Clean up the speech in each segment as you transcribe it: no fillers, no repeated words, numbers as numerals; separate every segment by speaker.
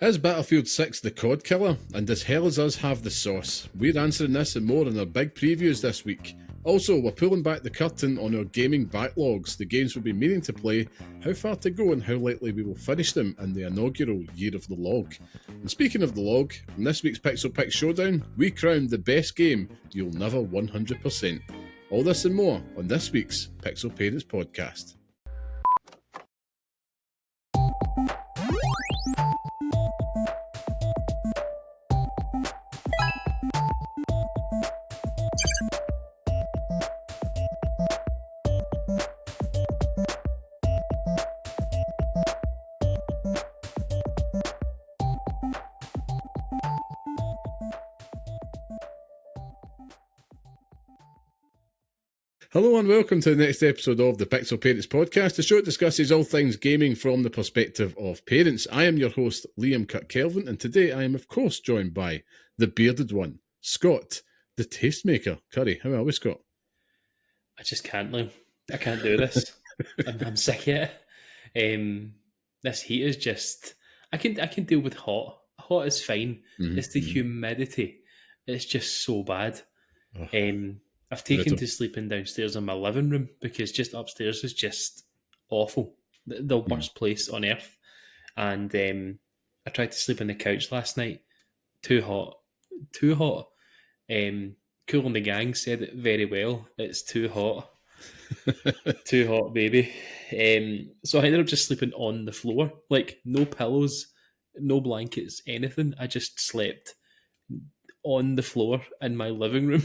Speaker 1: Is Battlefield 6 the COD killer? And does Hell Is Us have the sauce? We're answering this and more in our big previews this week. Also, we're pulling back the curtain on our gaming backlogs, the games we've been meaning to play, how far to go and how likely we will finish them in the inaugural Year of the Log. And speaking of the log, in this week's Pixel Picks Showdown, we crowned the best game you'll never 100%. All this and more on this week's Pixel Parents Podcast. Hello and welcome to the next episode of the Pixel Parents Podcast, the show that discusses all things gaming from the perspective of parents. I am your host, Liam Kirk-Kelvin, and today I am of course joined by the bearded one, Scott, the tastemaker. Curry, how are we, Scott?
Speaker 2: I just can't, Liam. I can't do this. I'm sick of it. This heat is just... I can deal with hot. Hot is fine. It's the humidity. It's just so bad. I've taken to sleeping downstairs in my living room because just upstairs is just awful. The worst place on earth. And I tried to sleep on the couch last night. Too hot. Cool and the Gang said it very well. It's too hot. Too hot, baby. So I ended up just sleeping on the floor. Like, no pillows, no blankets, anything. I just slept on the floor in my living room.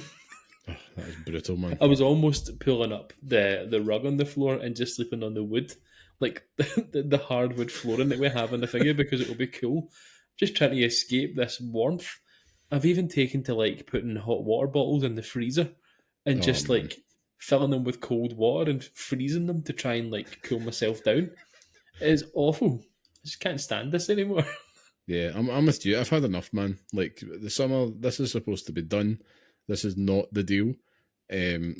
Speaker 1: Oh, that is brutal, man.
Speaker 2: I was almost pulling up the rug on the floor and just sleeping on the wood, like the hardwood flooring that we have on the figure because it will be cool. Just trying to escape this warmth. I've even taken to like putting hot water bottles in the freezer and like filling them with cold water and freezing them to try and like cool myself down. It is awful. I just can't stand this anymore.
Speaker 1: Yeah, I'm with you. I've had enough, man. Like, the summer, this is supposed to be done. This is not the deal.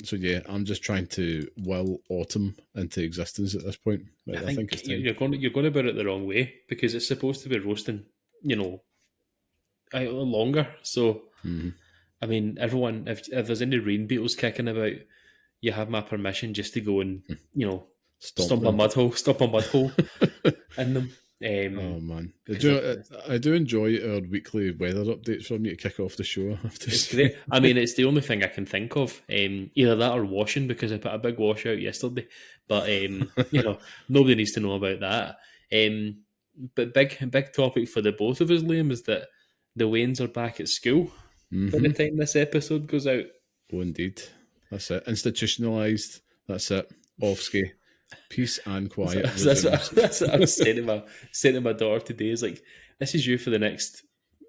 Speaker 1: So yeah, I'm just trying to will autumn into existence at this point. Right, I think it's time.
Speaker 2: You're going about it the wrong way because it's supposed to be roasting, longer. So, I mean, everyone, if there's any rain beetles kicking about, you have my permission just to go and, stomp a mud hole in them.
Speaker 1: Oh man, I do enjoy our weekly weather updates from you to kick off the show.
Speaker 2: It's great. I mean, it's the only thing I can think of. Either that or washing, because I put a big wash out yesterday. But nobody needs to know about that. But big topic for the both of us, Liam, is that the Waynes are back at school by the time this episode goes out.
Speaker 1: Oh, indeed, that's it. Institutionalized. That's it. Off-ski. Peace and quiet.
Speaker 2: That's what I was saying to my daughter today. Is like, this is you for the next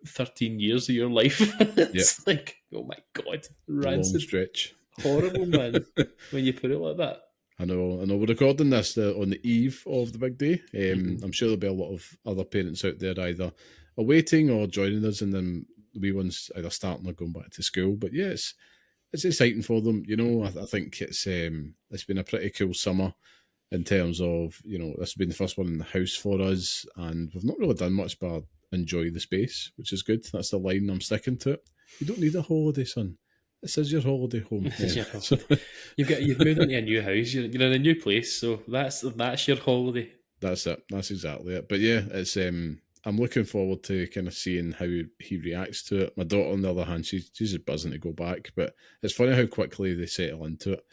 Speaker 2: 13 years of your life. It's like, oh my god, rancid.
Speaker 1: Long stretch.
Speaker 2: Horrible, man. When you put it like that.
Speaker 1: I know. We're recording this on the eve of the big day. I'm sure there'll be a lot of other parents out there either awaiting or joining us, and then the wee ones either starting or going back to school. But yeah, it's exciting for them. I think it's been a pretty cool summer. In terms of, this has been the first one in the house for us, and we've not really done much but enjoy the space, which is good. That's the line I'm sticking to it. You don't need a holiday, son. This is your holiday home.
Speaker 2: You've moved into a new house. You're in a new place, so that's your holiday.
Speaker 1: That's it. That's exactly it. But yeah, it's I'm looking forward to kind of seeing how he reacts to it. My daughter, on the other hand, she's just buzzing to go back. But it's funny how quickly they settle into it.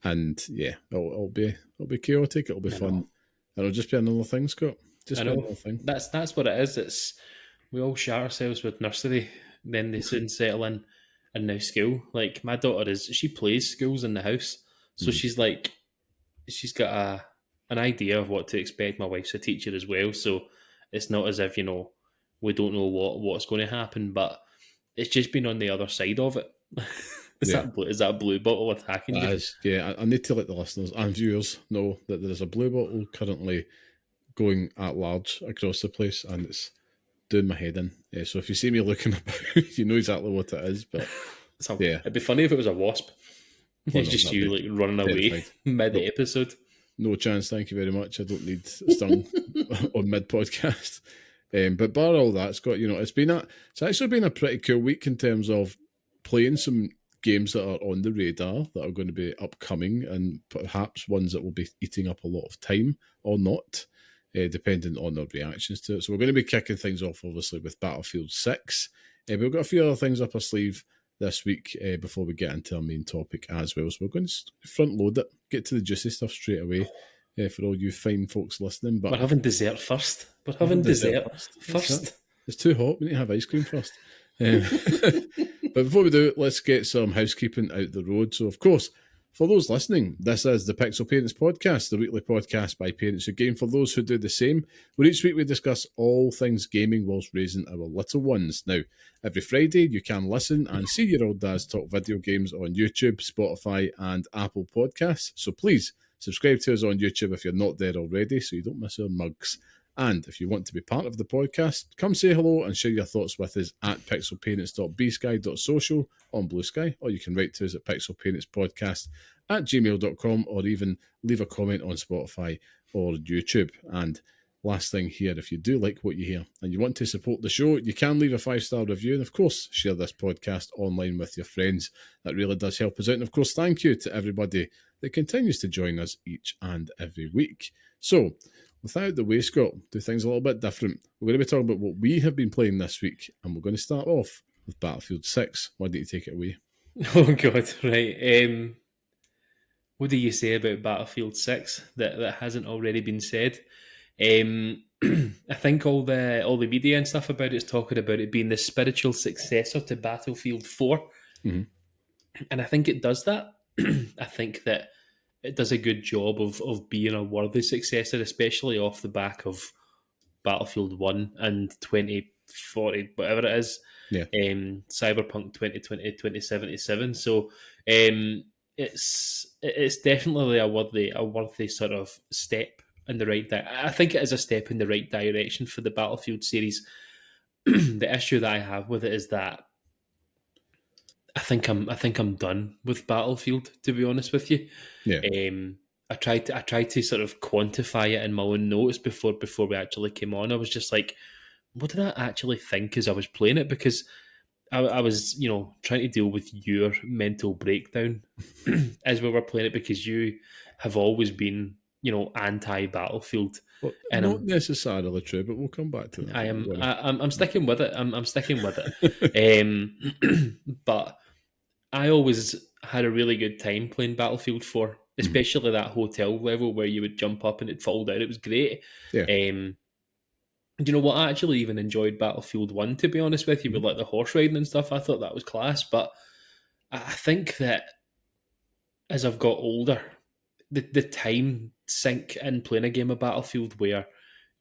Speaker 1: And yeah, it'll be chaotic. It'll be fun. It'll just be another thing, Scott. Just another thing.
Speaker 2: That's what it is. We all share ourselves with nursery, then they soon settle in, and now school. Like, my daughter she plays schools in the house, so she's got an idea of what to expect. My wife's a teacher as well, so it's not as if we don't know what's going to happen, but it's just been on the other side of it. Is that blue bottle attacking you?
Speaker 1: Yeah, I need to let the listeners and viewers know that there is a blue bottle currently going at large across the place, and it's doing my head in. So if you see me looking about, you know exactly what it is. But
Speaker 2: it'd be funny if it was a wasp. It's just you like running away mid-episode.
Speaker 1: No chance, thank you very much. I don't need stung on mid-podcast. But bar all that, it's got, it's actually been a pretty cool week in terms of playing some games that are on the radar that are going to be upcoming, and perhaps ones that will be eating up a lot of time or not, depending on their reactions to it. So we're going to be kicking things off, obviously, with Battlefield 6. We've got a few other things up our sleeve this week before we get into our main topic as well. So we're going to front load it, get to the juicy stuff straight away for all you fine folks listening. But
Speaker 2: we're having dessert first. We're having dessert first.
Speaker 1: It's too hot. We need to have ice cream first. But before we do, let's get some housekeeping out the road. So, of course, for those listening, this is the Pixel Parents Podcast, the weekly podcast by parents who game for those who do the same, where each week we discuss all things gaming whilst raising our little ones. Now, every Friday you can listen and see your old dads talk video games on YouTube, Spotify and Apple Podcasts. So please subscribe to us on YouTube if you're not there already so you don't miss our mugs. And if you want to be part of the podcast, come say hello and share your thoughts with us at pixelparents.bsky.social on Blue Sky, or you can write to us at pixelparentspodcast@gmail.com, or even leave a comment on Spotify or YouTube. And last thing here, if you do like what you hear and you want to support the show, you can leave a 5-star review and, of course, share this podcast online with your friends. That really does help us out. And, of course, thank you to everybody that continues to join us each and every week. So, without the way, Scott, do things a little bit different. We're going to be talking about what we have been playing this week, and we're going to start off with Battlefield 6. Why don't you take it away?
Speaker 2: Oh, God, right. What do you say about Battlefield 6 that hasn't already been said? I think all the media and stuff about it is talking about it being the spiritual successor to Battlefield 4.
Speaker 1: Mm-hmm.
Speaker 2: And I think it does that. I think that it does a good job of being a worthy successor, especially off the back of Battlefield 1 and 2040, whatever it is.
Speaker 1: Yeah.
Speaker 2: Cyberpunk 2077. So it's definitely a worthy sort of step in the right direction. I think it is a step in the right direction for the Battlefield series. The issue that I have with it is that I think I'm done with Battlefield, to be honest with you.
Speaker 1: Yeah.
Speaker 2: I tried to sort of quantify it in my own notes before we actually came on. I was just like, what did I actually think as I was playing it? Because I was, trying to deal with your mental breakdown as we were playing it, because you have always been, anti-Battlefield.
Speaker 1: Well, and not necessarily true, but we'll come back to that.
Speaker 2: I'm sticking with it. I'm sticking with it. But I always had a really good time playing Battlefield 4, especially that hotel level where you would jump up and it'd fall down. It was great.
Speaker 1: Yeah.
Speaker 2: Do you know what? I actually even enjoyed Battlefield 1, to be honest with you, with like the horse riding and stuff. I thought that was class. But I think that as I've got older, the time sink in playing a game of Battlefield where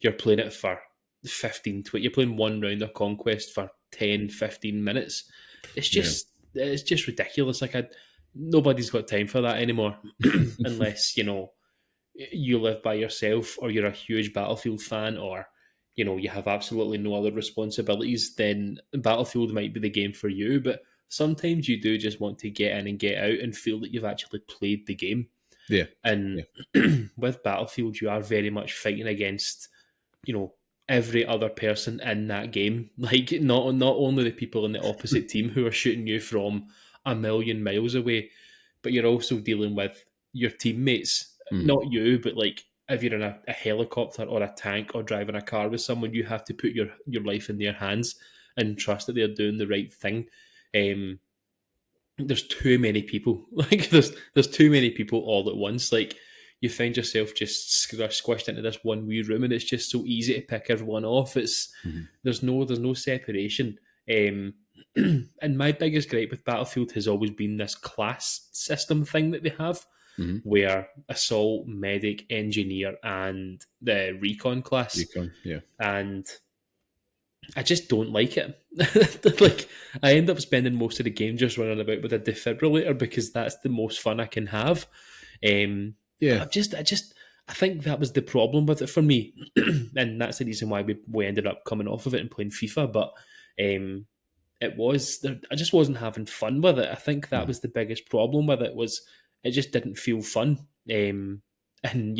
Speaker 2: you're playing it for 15, 20, you're playing one round of Conquest for 10, 15 minutes. It's just ridiculous. Like nobody's got time for that anymore unless, you live by yourself or you're a huge Battlefield fan, or you have absolutely no other responsibilities. Then Battlefield might be the game for you. But sometimes you do just want to get in and get out and feel that you've actually played the game.
Speaker 1: Yeah.
Speaker 2: And with Battlefield, you are very much fighting against, every other person in that game. Like not only the people in the opposite team who are shooting you from a million miles away, but you're also dealing with your teammates. Not you, but like if you're in a helicopter or a tank or driving a car with someone, you have to put your life in their hands and trust that they're doing the right thing. There's too many people. Like there's too many people all at once. Like you find yourself just squished into this one wee room, and it's just so easy to pick everyone off. It's there's no separation. And my biggest gripe with Battlefield has always been this class system thing that they have, where assault, medic, engineer, and the recon class. And I just don't like it. Like I end up spending most of the game just running about with a defibrillator because that's the most fun I can have. I think that was the problem with it for me, and that's the reason why we ended up coming off of it and playing FIFA. But I just wasn't having fun with it. I think that was the biggest problem with it, was it just didn't feel fun. And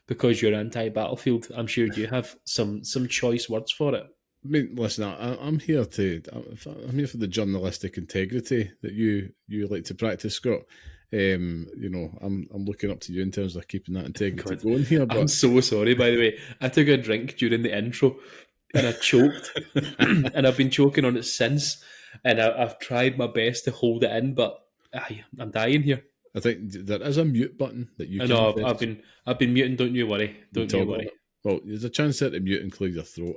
Speaker 2: because you're anti-Battlefield, I'm sure you have some choice words for it.
Speaker 1: I mean, listen, I'm here I'm here for the journalistic integrity that you like to practice, Scott. I'm looking up to you in terms of keeping that integrity
Speaker 2: God,
Speaker 1: going here.
Speaker 2: I'm
Speaker 1: But
Speaker 2: so sorry, by the way. I took a drink during the intro and I choked, and I've been choking on it since. And I've tried my best to hold it in, but I'm dying here.
Speaker 1: I think there is a mute button that you
Speaker 2: I
Speaker 1: can
Speaker 2: know
Speaker 1: press.
Speaker 2: I've been muting. Don't you worry.
Speaker 1: You
Speaker 2: Don't you
Speaker 1: talk about
Speaker 2: worry.
Speaker 1: it. Well, there's a chance there to mute and clear your throat.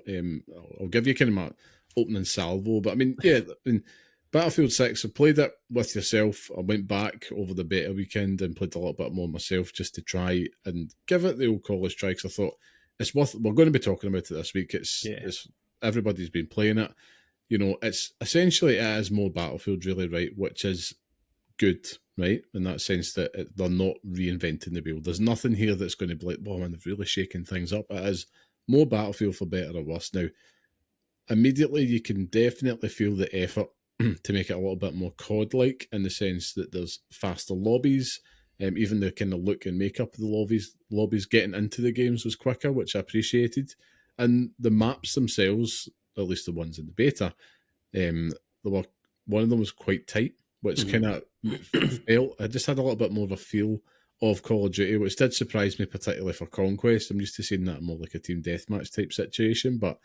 Speaker 1: I'll give you kind of my opening salvo, but I mean, yeah, Battlefield 6, I played it with yourself. I went back over the beta weekend and played a little bit more myself just to try and give it the old college try, because I thought it's worth. We're going to be talking about it this week. It's everybody's been playing it. It's essentially, it is more Battlefield, really, right? Which is good, right? In that sense that they're not reinventing the wheel. There's nothing here that's going to be like, oh man, they've really shaken things up. It is more Battlefield, for better or worse. Now, immediately you can definitely feel the effort to make it a little bit more COD-like, in the sense that there's faster lobbies. Even the kind of look and makeup of the lobbies getting into the games was quicker, which I appreciated. And the maps themselves, at least the ones in the beta, one of them was quite tight, which kind of felt, I just had a little bit more of a feel of Call of Duty, which did surprise me, particularly for Conquest. I'm used to seeing that more like a team deathmatch type situation, but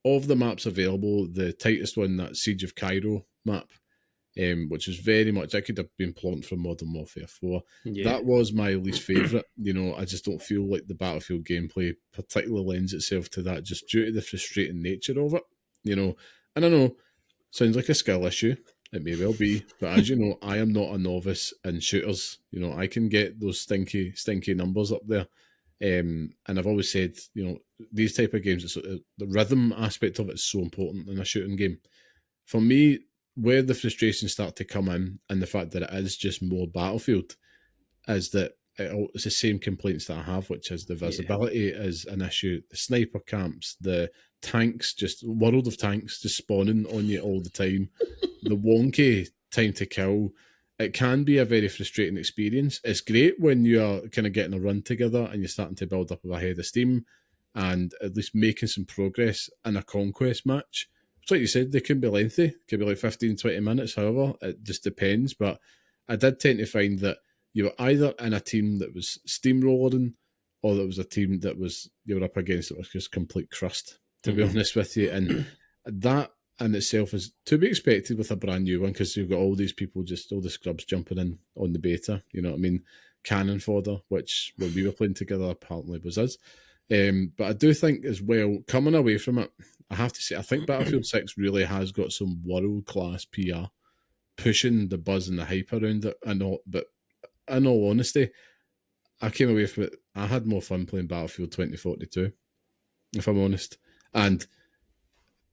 Speaker 1: of the maps available, the tightest one, that Siege of Cairo map, which is very much, that could have been plonked from Modern Warfare 4.
Speaker 2: Yeah.
Speaker 1: That was my least favourite. I just don't feel like the Battlefield gameplay particularly lends itself to that, just due to the frustrating nature of it. And I know, sounds like a skill issue. It may well be, but as you know, I am not a novice in shooters. I can get those stinky numbers up there. And I've always said, these type of games, the rhythm aspect of it is so important in a shooting game. For me, where the frustrations start to come in, and the fact that it is just more Battlefield, is that it's the same complaints that I have, which is the visibility is an issue. The sniper camps, the tanks, just world of tanks just spawning on you all the time. The wonky time to kill. It can be a very frustrating experience. It's great when you're kind of getting a run together and you're starting to build up a head of steam and at least making some progress in a conquest match. It's like you said, they can be lengthy. It can be like 15, 20 minutes, however. It just depends. But I did tend to find that you were either in a team that was steamrolling, or there was a team that you were up against that was just complete crust, to be honest with you. And that in itself is to be expected with a brand new one, because you've got all these people, just all the scrubs jumping in on the beta. You know what I mean? Cannon fodder, which when we were playing together apparently was us. But I do think as well, coming away from it, I have to say, I think Battlefield 6 really has got some world-class PR, pushing the buzz and the hype around it. But in all honesty, I came away from it, I had more fun playing Battlefield 2042, if I'm honest. And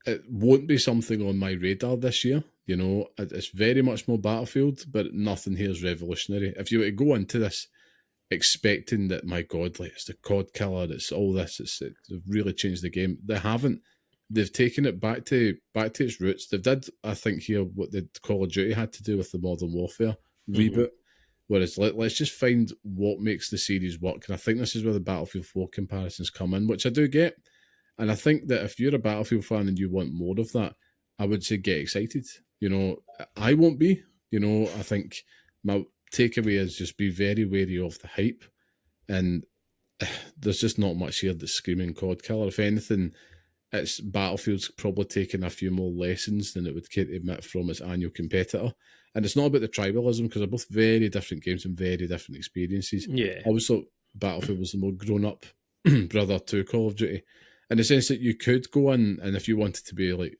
Speaker 1: it won't be something on my radar this year. It's very much more Battlefield, but nothing here is revolutionary. If you were to go into this expecting that, my God, like it's the COD killer, it's all this, they've really changed the game. They haven't. They've taken it back to its roots. They did, I think, here what the Call of Duty had to do with the Modern Warfare reboot. Whereas let's just find what makes the series work. And I think this is where the Battlefield 4 comparisons come in, which I do get. And I think that if you're a Battlefield fan and you want more of that, I would say get excited. I won't be. I think my takeaway is just be very wary of the hype. And there's just not much here that's screaming COD killer. If anything, it's Battlefield's probably taken a few more lessons than it would care to admit from its annual competitor. And it's not about the tribalism, because they're both very different games and very different experiences.
Speaker 2: Yeah.
Speaker 1: I always thought Battlefield was the more grown-up brother to Call of Duty, in the sense that you could go in, and if you wanted to be like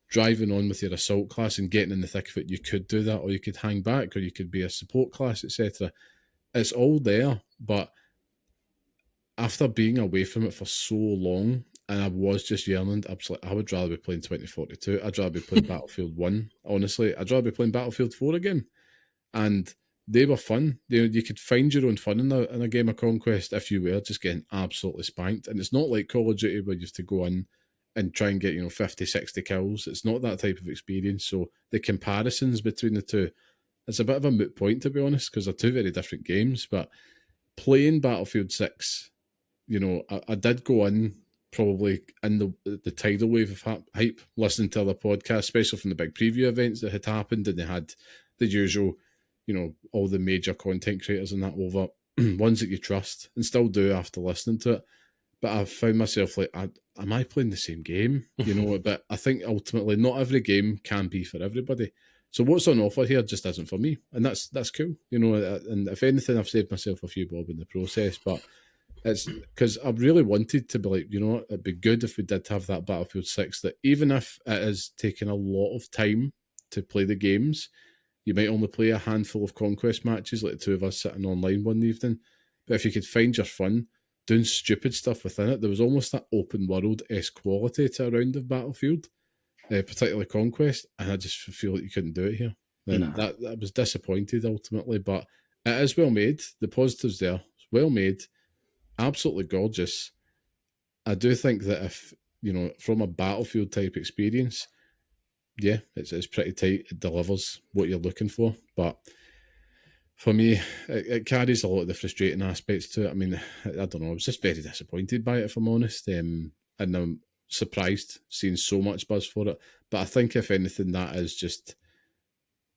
Speaker 1: driving on with your assault class and getting in the thick of it, you could do that, or you could hang back, or you could be a support class, etc. It's all there, but after being away from it for so long, and I was just yearning, I would rather be playing 2042. I'd rather be playing Battlefield 1, honestly. I'd rather be playing Battlefield 4 again. And they were fun. You could find your own fun in a game of Conquest if you were just getting absolutely spanked. And it's not like Call of Duty where you have to go in and try and get 50, 60 kills. It's not that type of experience. So the comparisons between the two, it's a bit of a moot point, to be honest, because they're two very different games. But playing Battlefield 6, I did go in probably in the tidal wave of hype, listening to other podcasts, especially from the big preview events that had happened, and they had the usual, all the major content creators and that over, ones that you trust and still do after listening to it. But I've found myself like, am I playing the same game? But I think ultimately not every game can be for everybody. So what's on offer here just isn't for me. And that's cool. And if anything, I've saved myself a few bob in the process. But it's because I really wanted to be like, it'd be good if we did have that Battlefield 6, that even if it is taking a lot of time to play the games, you might only play a handful of conquest matches, like the two of us sitting online one evening. But if you could find your fun doing stupid stuff within it, there was almost that open world-esque quality to a round of Battlefield, particularly Conquest, and I just feel like you couldn't do it here. And that was disappointed ultimately, but it is well made. The positives there, it's well made, absolutely gorgeous. I do think that if, from a Battlefield type experience, yeah, it's pretty tight. It delivers what you're looking for, but for me, it carries a lot of the frustrating aspects to it. I mean, I don't know. I was just very disappointed by it, if I'm honest. And I'm surprised seeing so much buzz for it. But I think, if anything, that is just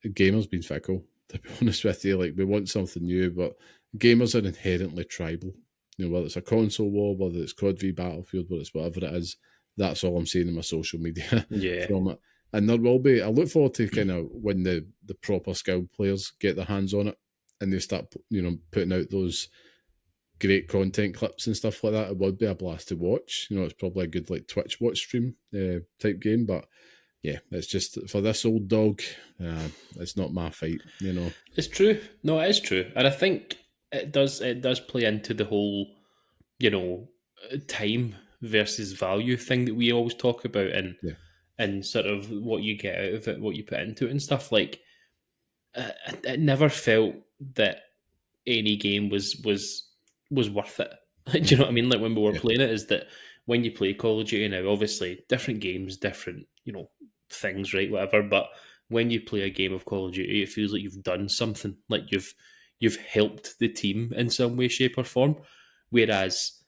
Speaker 1: gamers being fickle, to be honest with you. Like, we want something new, but gamers are inherently tribal. Whether it's a console war, whether it's COD v Battlefield, whether it's whatever it is, that's all I'm seeing in my social media from it. And there will be, I look forward to kind of when the proper skilled players get their hands on it and they start, putting out those great content clips and stuff like that. It would be a blast to watch. It's probably a good like Twitch watch stream type game, but yeah, it's just for this old dog, it's not my fight.
Speaker 2: It's true. No, it is true, and I think it does play into the whole, time versus value thing that we always talk about, and sort of what you get out of it, what you put into it, and stuff. Like, it never felt that any game was worth it. Do you know what I mean? Like, when we were playing it, is that when you play Call of Duty now, obviously different games, different things, right? Whatever. But when you play a game of Call of Duty, it feels like you've done something. Like you've helped the team in some way, shape, or form. Whereas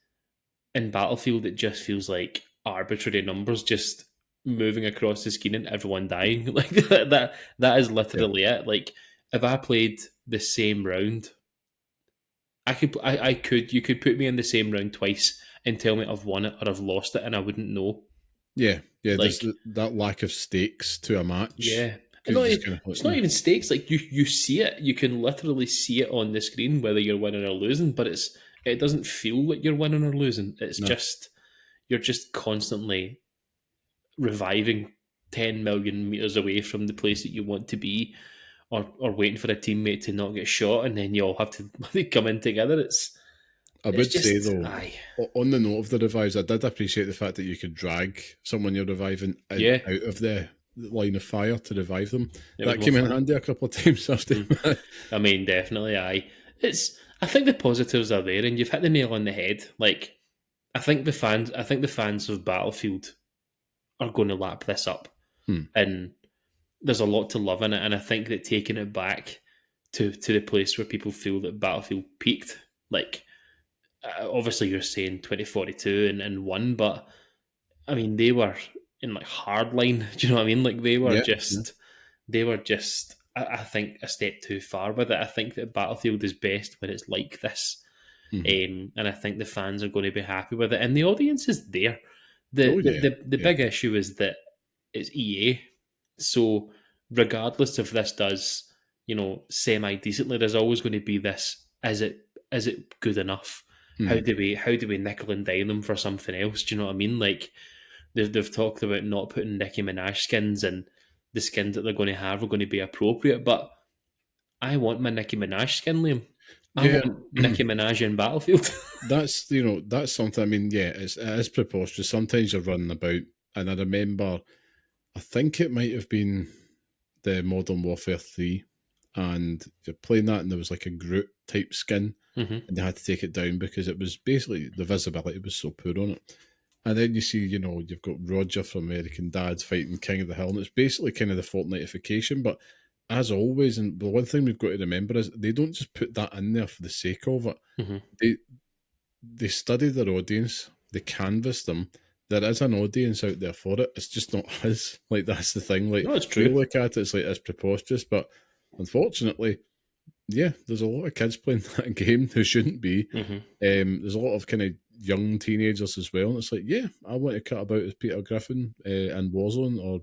Speaker 2: in Battlefield, it just feels like arbitrary numbers just moving across the screen and everyone dying. Like that is literally it. Like, if I played the same round, you could put me in the same round twice and tell me I've won it or I've lost it, and I wouldn't know.
Speaker 1: Yeah,
Speaker 2: Like,
Speaker 1: there's that lack of stakes to a match.
Speaker 2: Yeah. It's not even stakes. Like, you see it. You can literally see it on the screen, whether you're winning or losing, but it doesn't feel like you're winning or losing. It's just, you're just constantly reviving 10 million meters away from the place that you want to be, or waiting for a teammate to not get shot, and then you all have to come in together.
Speaker 1: I would say, though, on the note of the revives, I did appreciate the fact that you could drag someone you're reviving out of the line of fire to revive them. That came in handy a couple of times after.
Speaker 2: I mean, definitely, I think the positives are there, and you've hit the nail on the head. Like, I think the fans of Battlefield are going to lap this up, and there's a lot to love in it. And I think that taking it back to the place where people feel that Battlefield peaked, like, obviously you're saying 2042 and won, but I mean, they were in like hardline. Do you know what I mean? Like, they were just I think a step too far with it. I think that Battlefield is best when it's like this. And I think the fans are going to be happy with it, and the audience is there. The big issue is that it's EA, so regardless if this does, semi decently, there's always going to be this: is it good enough? How do we nickel and dime them for something else? Do you know what I mean? Like, they've talked about not putting Nicki Minaj skins, and the skins that they're going to have are going to be appropriate. But I want my Nicki Minaj skin, Liam. I want Nicki Minaj in Battlefield.
Speaker 1: That's something. I mean, yeah, it is preposterous. Sometimes you're running about, and I remember, I think it might have been the Modern Warfare 3, and you're playing that, and there was like a Groot type skin, and they had to take it down because it was basically, the visibility was so poor on it. And then you see, you've got Roger from American Dad fighting King of the Hill, and it's basically kind of the Fortnitification, but as always, and the one thing we've got to remember is they don't just put that in there for the sake of it. They study their audience, they canvass them. There is an audience out there for it. It's just not us. Like, that's the thing. Like,
Speaker 2: No, it's
Speaker 1: we
Speaker 2: true.
Speaker 1: look at it, it's like, it's preposterous, but unfortunately, yeah, there's a lot of kids playing that game who shouldn't be. There's a lot of kind of young teenagers as well, and it's like, yeah, I want to cut about as Peter Griffin and Warzone or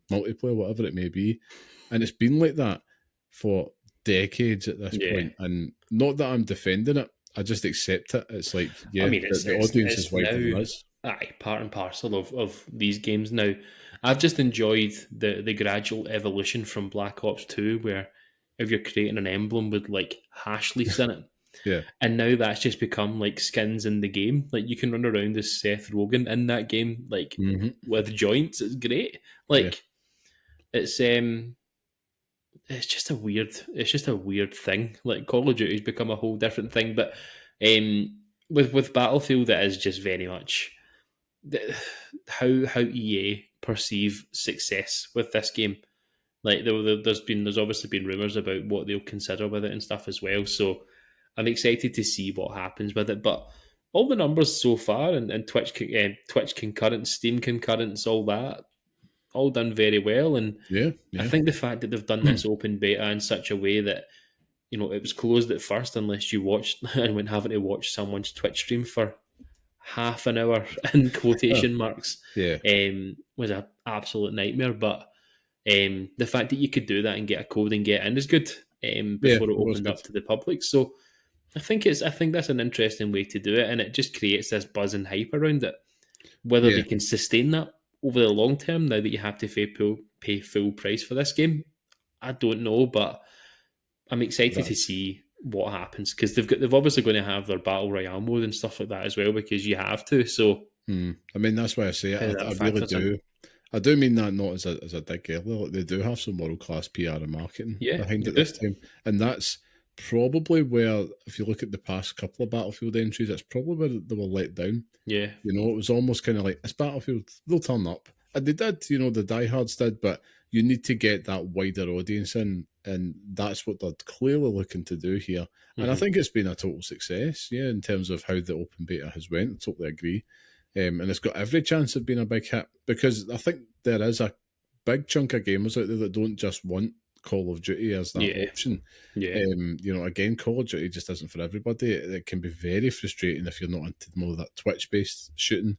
Speaker 1: multiplayer, whatever it may be, and it's been like that for decades at this point. And not that I'm defending it, I just accept it. It's like, yeah,
Speaker 2: I mean,
Speaker 1: the audience is wider than
Speaker 2: now,
Speaker 1: us.
Speaker 2: part and parcel of these games now. I've just enjoyed the gradual evolution from Black Ops 2, where if you're creating an emblem with like hash leaves in it,
Speaker 1: Yeah,
Speaker 2: and now that's just become like skins in the game. Like, you can run around as Seth Rogen in that game, like with joints. It's great. Like, it's just a weird thing. Like, Call of Duty's become a whole different thing, but with Battlefield, it is just very much how EA perceive success with this game. Like, there's obviously been rumors about what they'll consider with it and stuff as well. So I'm excited to see what happens with it. But all the numbers so far, and Twitch concurrent, Steam concurrents, all that, all done very well. And I think the fact that they've done this open beta in such a way that, you know, it was closed at first unless you watched and went having to watch someone's Twitch stream for half an hour in quotation marks, was an absolute nightmare. But the fact that you could do that and get a code and get in is good before it opened up to the public. So I think that's an interesting way to do it, and it just creates this buzz and hype around it. Whether they can sustain that over the long term, now that you have to pay full price for this game, I don't know, but I'm excited to see what happens, because they've obviously going to have their battle royale mode and stuff like that as well, because you have to. So
Speaker 1: I mean, that's why I say it. I really do. I do mean that not as a dig earlier. Like, they do have some world class PR and marketing behind it this time, and that's probably where, if you look at the past couple of Battlefield entries, it's probably where they were let down.
Speaker 2: Yeah,
Speaker 1: you know, it was almost kind of like, it's Battlefield, they'll turn up, and they did. You know, the diehards did, but you need to get that wider audience in, and that's what they're clearly looking to do here. And I think it's been a total success, in terms of how the open beta has went. I totally agree. And it's got every chance of being a big hit, because I think there is a big chunk of gamers out there that don't just want Call of Duty as that option. You know, again, Call of Duty just isn't for everybody. It can be very frustrating if you're not into more of that Twitch-based shooting,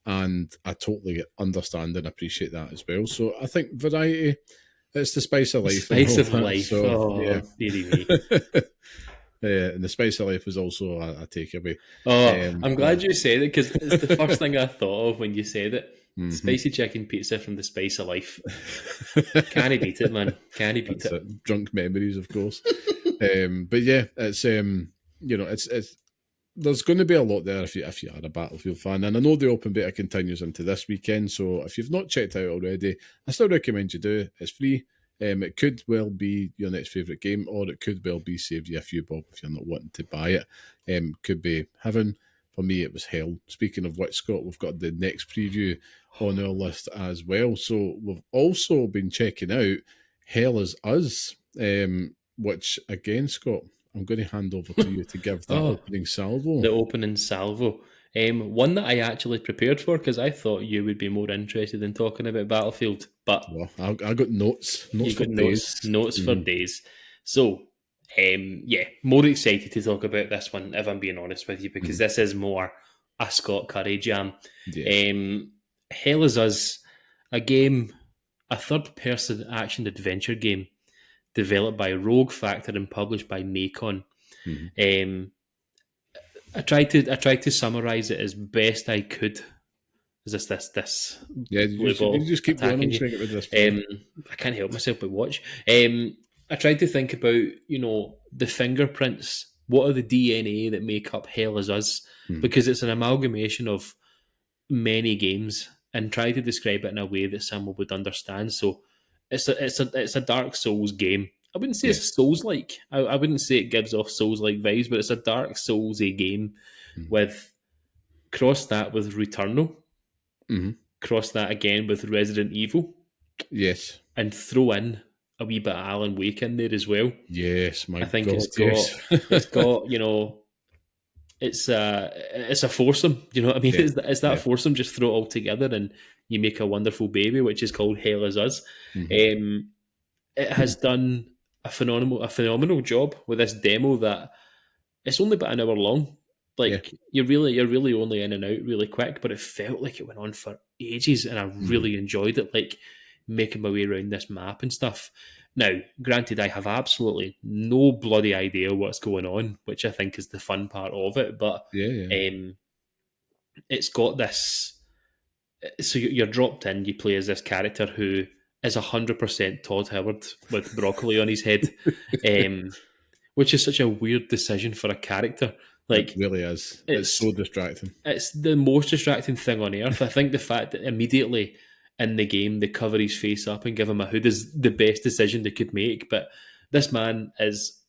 Speaker 1: and I totally understand and appreciate that as well. So I think variety, it's the spice of life.
Speaker 2: Spice of life.
Speaker 1: So,
Speaker 2: dearie me.
Speaker 1: And the spice of life is also a takeaway.
Speaker 2: I'm glad you said it, because it's the first thing I thought of when you said it. Spicy chicken pizza from the spice of life. Can he beat it, man? Can he beat it?
Speaker 1: Drunk memories, of course. But yeah, it's you know, it's there's going to be a lot there if you are a Battlefield fan, and I know the open beta continues into this weekend. So if you've not checked it out already, I still recommend you do. It's free. It could well be your next favourite game, or it could well be save you a few bob if you're not wanting to buy it. Could be heaven. For me, it was hell. Speaking of which, Scott, we've got the next preview on our list as well. So we've also been checking out Hell Is Us, which, again, Scott, I'm going to hand over to you to give that opening salvo.
Speaker 2: The opening salvo. One that I actually prepared for, because I thought you would be more interested in talking about Battlefield. But
Speaker 1: I got notes. Notes for days.
Speaker 2: Notes for days. So, more excited to talk about this one, if I'm being honest with you, because this is more a Scott Curry jam. Hell Is Us, a game, a third-person action-adventure game developed by Rogue Factor and published by Macon. I tried to summarize it as best I could. Is this?
Speaker 1: Yeah, you just keep going. With this
Speaker 2: I can't help myself but watch. I tried to think about, you know, the fingerprints. What are the DNA that make up Hell Is Us? Because it's an amalgamation of many games, and try to describe it in a way that someone would understand. So it's a Dark Souls game. I wouldn't say it's Souls-like. I wouldn't say it gives off Souls-like vibes, but it's a Dark Souls-y game with cross that with Returnal, cross that again with Resident Evil.
Speaker 1: Yes.
Speaker 2: And throw in a wee bit of Alan Wake in there as well.
Speaker 1: Yes, my
Speaker 2: I think
Speaker 1: God, yes.
Speaker 2: it's got it's a foursome. You know what I mean?
Speaker 1: Yeah,
Speaker 2: It's that
Speaker 1: yeah.
Speaker 2: foursome. Just throw it all together and you make a wonderful baby, which is called Hell Is Us. Um, it has done a phenomenal job with this demo that it's only about an hour long.
Speaker 1: Yeah.
Speaker 2: Like you're really only in and out really quick, but it felt like it went on for ages, and I really enjoyed it. Like making my way around this map and stuff. Now, granted, I have absolutely no bloody idea what's going on, which I think is the fun part of it. But
Speaker 1: Yeah, yeah.
Speaker 2: it's got this. So you're dropped in. You play as this character who is 100% Todd Howard with broccoli on his head, which is such a weird decision for a character.
Speaker 1: It
Speaker 2: Like
Speaker 1: really is. It's so distracting.
Speaker 2: it's the most distracting thing on earth. I think the fact that immediately in the game they cover his face up and give him a hood is the best decision they could make. But this man is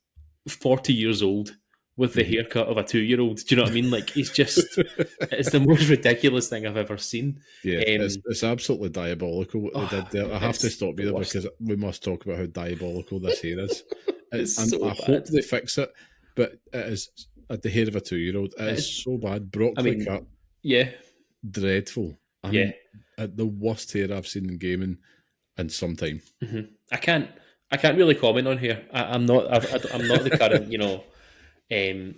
Speaker 2: 40 years old with the haircut of a 2-year-old. Do you know what I mean? Like he's just it's the most ridiculous thing I've ever seen.
Speaker 1: Yeah, it's absolutely diabolical what they did there. I have to stop you there because we must talk about how diabolical this hair is.
Speaker 2: It's
Speaker 1: and
Speaker 2: so
Speaker 1: I
Speaker 2: bad.
Speaker 1: hope they fix it, but it is at the hair of a 2-year-old. It is so bad. Broccoli cut.
Speaker 2: Yeah.
Speaker 1: Dreadful. I mean, the worst hair I've seen in gaming in some time.
Speaker 2: I can't really comment on here. I'm not the current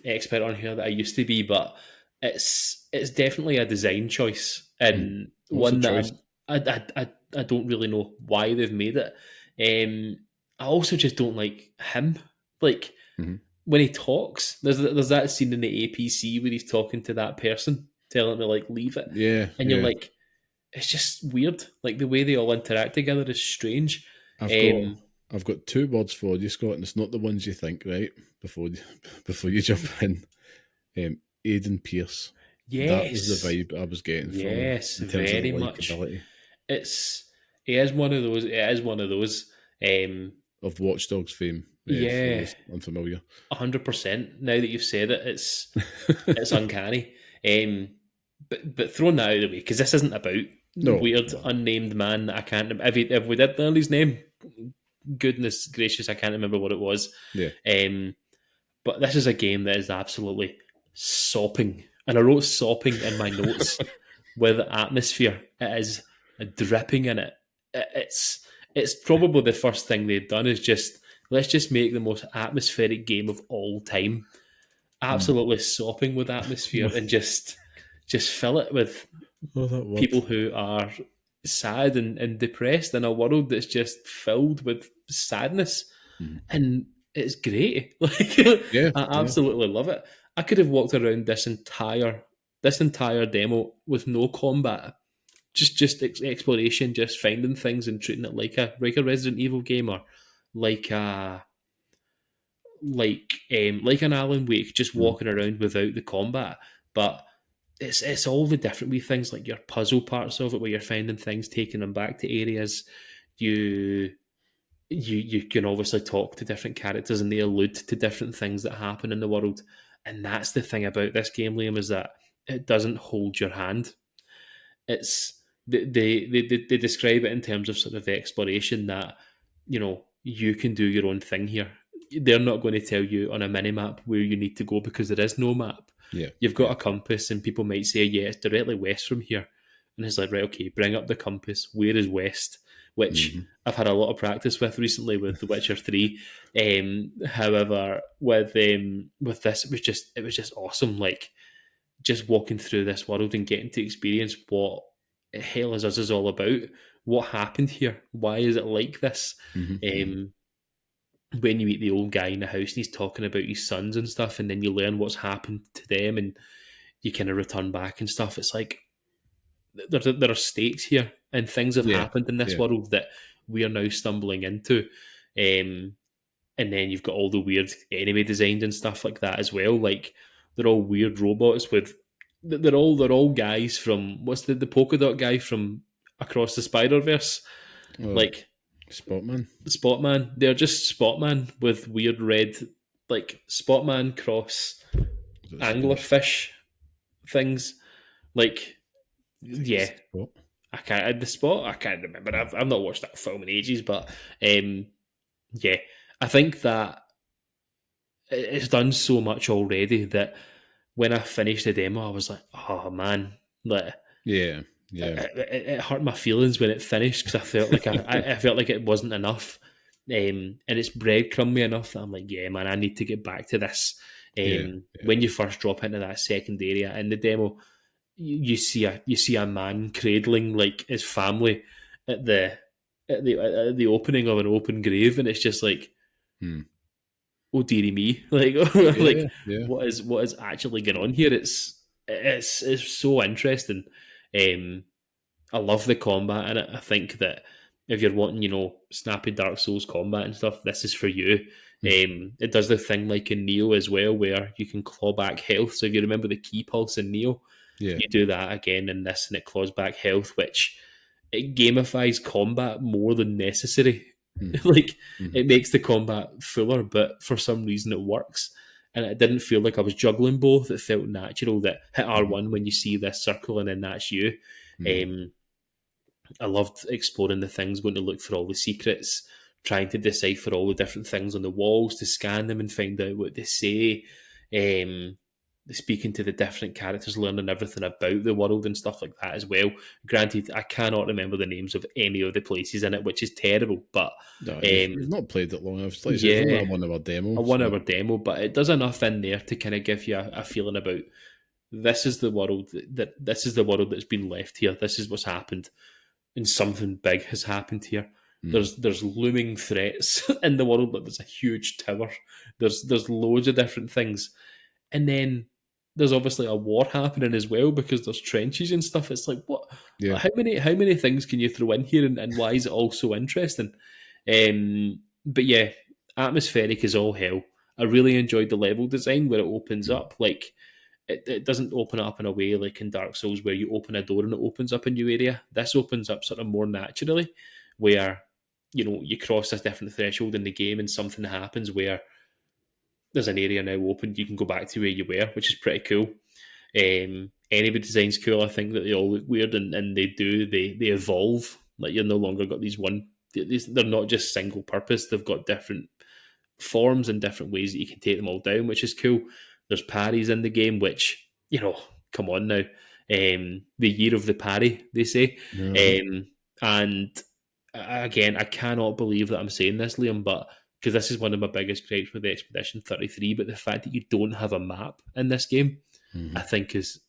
Speaker 2: expert on here that I used to be, but it's definitely a design choice and one that I don't really know why they've made it. I also just don't like him. Like when he talks, there's that scene in the APC where he's talking to that person, telling me like leave it.
Speaker 1: Yeah,
Speaker 2: and you're like, it's just weird. Like the way they all interact together is strange.
Speaker 1: I've got 2 words for you, Scott, and it's not the ones you think, right? Before you jump in, Aidan Pierce.
Speaker 2: Yes,
Speaker 1: that was the vibe I was getting from him in terms
Speaker 2: very
Speaker 1: of
Speaker 2: much.
Speaker 1: likability.
Speaker 2: It is one of those. It is one of those.
Speaker 1: Of Watch Dogs fame. For those unfamiliar.
Speaker 2: 100%. Now that you've said it, it's uncanny. But throwing that out of the way, because this isn't about weird unnamed man that I can't. If we did know his name, goodness gracious, I can't remember what it was.
Speaker 1: Yeah.
Speaker 2: But this is a game that is absolutely sopping, and I wrote sopping in my notes with atmosphere. It is dripping in it. It's probably the first thing they've done is let's just make the most atmospheric game of all time. Absolutely sopping with atmosphere and just fill it with people who are sad and depressed in a world that's just filled with sadness. And it's great. I absolutely love it. I could have walked around this entire demo with no combat. Just exploration, just finding things and treating it like a Resident Evil game or like an Alan Wake, just walking around without the combat. But it's all the different wee things, like your puzzle parts of it, where you're finding things, taking them back to areas. You can obviously talk to different characters, and they allude to different things that happen in the world. And that's the thing about this game, Liam, is that it doesn't hold your hand. It's they describe it in terms of sort of exploration that you can do your own thing here. They're not going to tell you on a mini map where you need to go because there is no map. You've got a compass, and people might say, yeah, it's directly west from here. And it's like, right, okay, bring up the compass. Where is west? Which I've had a lot of practice with recently with The Witcher 3. However, with this, it was just awesome. Like just walking through this world and getting to experience what Hell Is Us is all about. What happened here? Why is it like this? When you meet the old guy in the house and he's talking about his sons and stuff, and then you learn what's happened to them, and you kind of return back and stuff. It's like there are stakes here, and things have happened in this world that we are now stumbling into. And then you've got all the weird enemy designs and stuff like that as well. Like they're all weird robots with they're all guys from what's the polka dot guy from Across the Spider-Verse? Like Spotman. They're just Spotman with weird red, like Spotman cross anglerfish things. Like, I can't remember. I've not watched that film in ages, but Yeah, I think that it's done so much already that when I finished the demo, I was like, oh man, like
Speaker 1: Yeah, yeah,
Speaker 2: it hurt my feelings when it finished because I felt like I felt like it wasn't enough, and it's breadcrumby enough that I'm like, yeah, man, I need to get back to this.
Speaker 1: yeah, yeah.
Speaker 2: When you first drop into that second area in the demo, you see a man cradling like his family at the opening of an open grave, and it's just like,
Speaker 1: Hmm.
Speaker 2: oh dearie me, like
Speaker 1: Yeah,
Speaker 2: like
Speaker 1: yeah.
Speaker 2: what is actually going on here? It's so interesting. Um, I love the combat in it. I think that if you're wanting, snappy Dark Souls combat and stuff, this is for you.
Speaker 1: Hmm.
Speaker 2: It does the thing like in Neo as well, where you can claw back health. So if you remember the key pulse in Neo,
Speaker 1: Yeah.
Speaker 2: you do that again in this, and it claws back health, which it gamifies combat more than necessary.
Speaker 1: Hmm.
Speaker 2: Like
Speaker 1: Hmm.
Speaker 2: it makes the combat fuller, but for some reason it works. And it didn't feel like I was juggling both. It felt natural that hit
Speaker 1: Hmm.
Speaker 2: R1 when you see this circle and then that's you.
Speaker 1: Hmm.
Speaker 2: Um, I loved exploring the things, going to look for all the secrets, trying to decipher all the different things on the walls to scan them and find out what they say. Um, Speaking to the different characters, learning everything about the world and stuff like that as well. Granted, I cannot remember the names of any of the places in it, which is terrible. But
Speaker 1: No, you've
Speaker 2: um,
Speaker 1: not played it long enough. Like I said, it's only
Speaker 2: yeah,
Speaker 1: a 1 hour demo,
Speaker 2: a
Speaker 1: so
Speaker 2: 1 hour demo, but it does enough in there to kind of give you a feeling about this is the world that this is the world that's been left here. This is what's happened, and something big has happened here.
Speaker 1: hmm.
Speaker 2: There's looming threats in the world. Like there's a huge tower. There's loads of different things, and then there's obviously a war happening as well because there's trenches and stuff. It's like what?
Speaker 1: Yeah.
Speaker 2: How many things can you throw in here, and why is it all so interesting? But yeah, atmospheric is all hell. I really enjoyed the level design where it opens
Speaker 1: Hmm.
Speaker 2: up. Like it doesn't open up in a way like in Dark Souls where you open a door and it opens up a new area. This opens up sort of more naturally, where you cross a different threshold in the game and something happens where there's an area now open. You can go back to where you were, which is pretty cool. Enemy design's cool. I think that they all look weird and they evolve. Like you're no longer got they're not just single purpose. They've got different forms and different ways that you can take them all down, which is cool. There's parries in the game, which, come on now. The year of the parry, they say.
Speaker 1: Uh-huh.
Speaker 2: And again, I cannot believe that I'm saying this, Liam, but because this is one of my biggest gripes with Expedition 33, but the fact that you don't have a map in this game,
Speaker 1: Hmm.
Speaker 2: I think is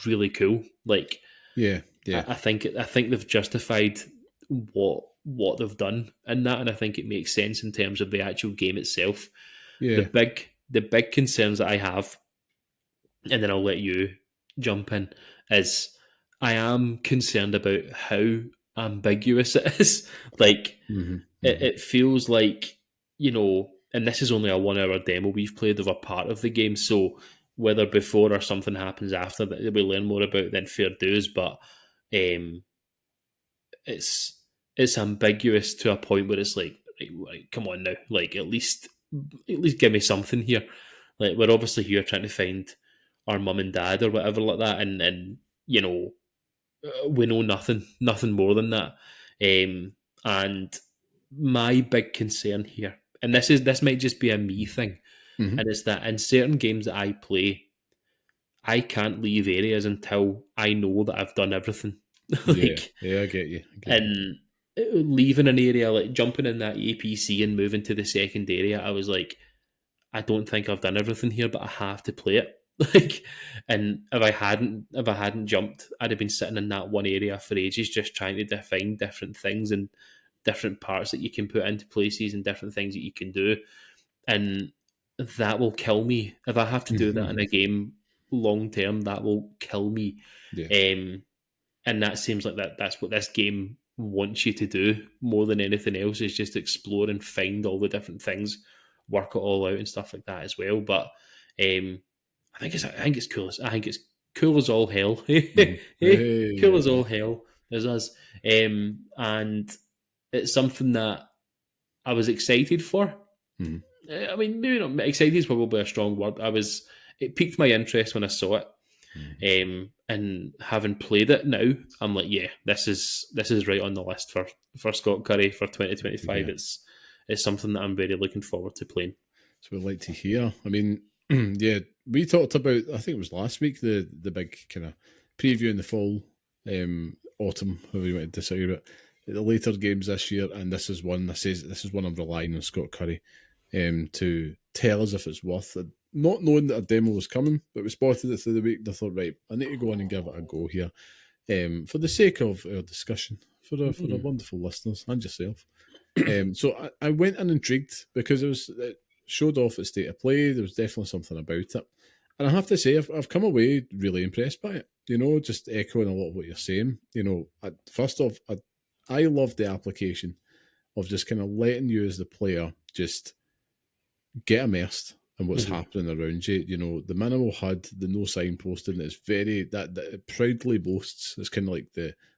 Speaker 2: really cool. Like,
Speaker 1: Yeah, yeah,
Speaker 2: I think they've justified what they've done in that, and I think it makes sense in terms of the actual game itself.
Speaker 1: yeah.
Speaker 2: The big concerns that I have, and then I'll let you jump in, is I am concerned about how ambiguous it is. Like
Speaker 1: Hmm. Hmm.
Speaker 2: it feels like, and this is only a 1 hour demo we've played of a part of the game, so whether before or something happens after that we learn more about, then fair dues. But um, it's it's ambiguous to a point where it's like, right, come on now, like at least give me something here. Like we're obviously here trying to find our mum and dad or whatever like that, and we know nothing more than that. And my big concern here, and this might just be a me thing,
Speaker 1: Hmm.
Speaker 2: and it's that in certain games that I play, I can't leave areas until I know that I've done everything.
Speaker 1: Yeah,
Speaker 2: Like,
Speaker 1: yeah. I get you. I get you.
Speaker 2: and leaving an area, like jumping in that APC and moving to the second area, I was like, I don't think I've done everything here, but I have to play it. Like, and if I hadn't jumped, I'd have been sitting in that one area for ages, just trying to define different things and different parts that you can put into places and different things that you can do, and that will kill me if I have to do that in a game long term. That will kill me.
Speaker 1: Yeah.
Speaker 2: Um, and that seems like that's what this game wants you to do more than anything else, is just explore and find all the different things, work it all out and stuff like that as well. But I think it's cool. I think it's cool as all hell.
Speaker 1: Hmm.
Speaker 2: Hey,
Speaker 1: Hey,
Speaker 2: cool
Speaker 1: yeah,
Speaker 2: as
Speaker 1: yeah.
Speaker 2: all hell. There's us. And it's something that I was excited for.
Speaker 1: Hmm.
Speaker 2: I mean, maybe not excited is probably a strong word. It piqued my interest when I saw it.
Speaker 1: Hmm.
Speaker 2: And having played it now, I'm like, yeah, this is right on the list for Scott Curry for 2025.
Speaker 1: Yeah.
Speaker 2: it's something that I'm very looking forward to playing.
Speaker 1: So we'd like to hear. I mean, yeah, we talked about, I think it was last week, the big kind of preview in the fall, autumn, however you want to say it, the later games this year, and this is one. This is one I'm relying on Scott Curry to tell us if it's worth it. Not knowing that a demo was coming, but we spotted it through the week and I thought, right, I need to go in and give it a go here. For the sake of our discussion, for our wonderful listeners and yourself. So I went in intrigued because it showed off its state of play. There was definitely something about it. And I have to say, I've come away really impressed by it. You know, just echoing a lot of what you're saying. You know, first off, I love the application of just kind of letting you as the player just get immersed in what's happening around you. You know, the minimal HUD, the no signposting, it's very, that it proudly boasts. It's kind of like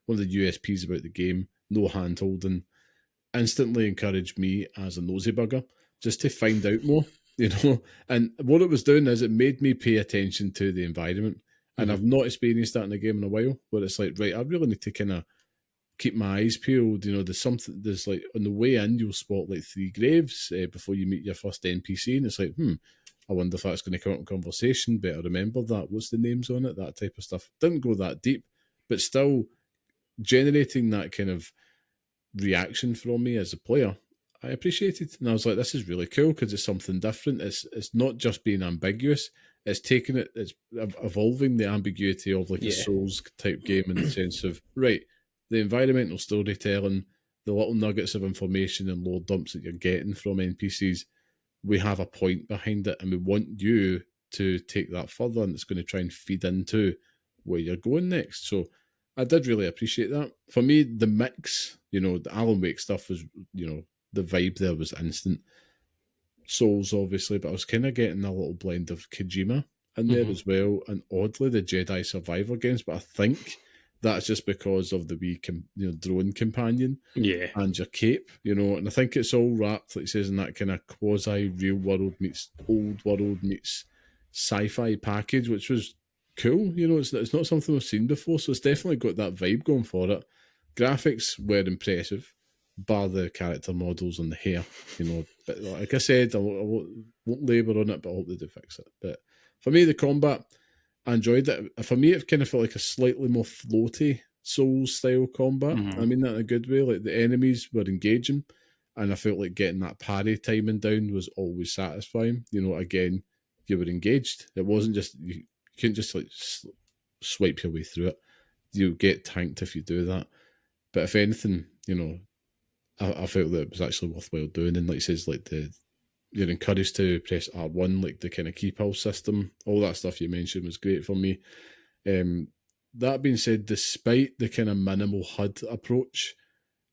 Speaker 1: one of the USPs about the game, no hand holding. Instantly encouraged me as a nosy bugger just to find out more, you know. And what it was doing is it made me pay attention to the environment. And I've not experienced that in a game in a while, where it's like, right, I really need to kind of keep my eyes peeled. You know, there's like on the way in, you'll spot like 3 graves before you meet your first NPC. And it's like, I wonder if that's going to come up in conversation. Better remember that. What's the names on it? That type of stuff. Didn't go that deep, but still generating that kind of reaction from me as a player, I appreciated. And I was like, this is really cool because it's something different. It's not just being ambiguous. It's taking it, it's evolving the ambiguity of like a Souls type game in the sense of, right, the environmental storytelling, the little nuggets of information and lore dumps that you're getting from NPCs, we have a point behind it and we want you to take that further, and it's going to try and feed into where you're going next. So I did really appreciate that. For me, the mix, you know, the Alan Wake stuff was, you know, the vibe there was instant. Souls, obviously, but I was kind of getting a little blend of Kojima in there as well, and oddly the Jedi Survivor games, but I think that's just because of the wee drone companion and your cape, you know, and I think it's all wrapped, like it says, in that kind of quasi real world meets old world meets sci-fi package, which was cool. You know, it's not something we've seen before, so it's definitely got that vibe going for it. Graphics were impressive, bar the character models and the hair, you know. But like I said, I won't labour on it, but I hope they do fix it. But for me, the combat, I enjoyed it. For me, it kind of felt like a slightly more floaty Souls-style combat. I mean that in a good way. Like the enemies were engaging, and I felt like getting that parry timing down was always satisfying. You know, again, you were engaged. It wasn't just, you couldn't just like swipe your way through it. You get tanked if you do that. But if anything, you know, I felt that it was actually worthwhile doing. And like it says, like you're encouraged to press R1, like the kind of key pulse system, all that stuff you mentioned was great for me. That being said, despite the kind of minimal HUD approach,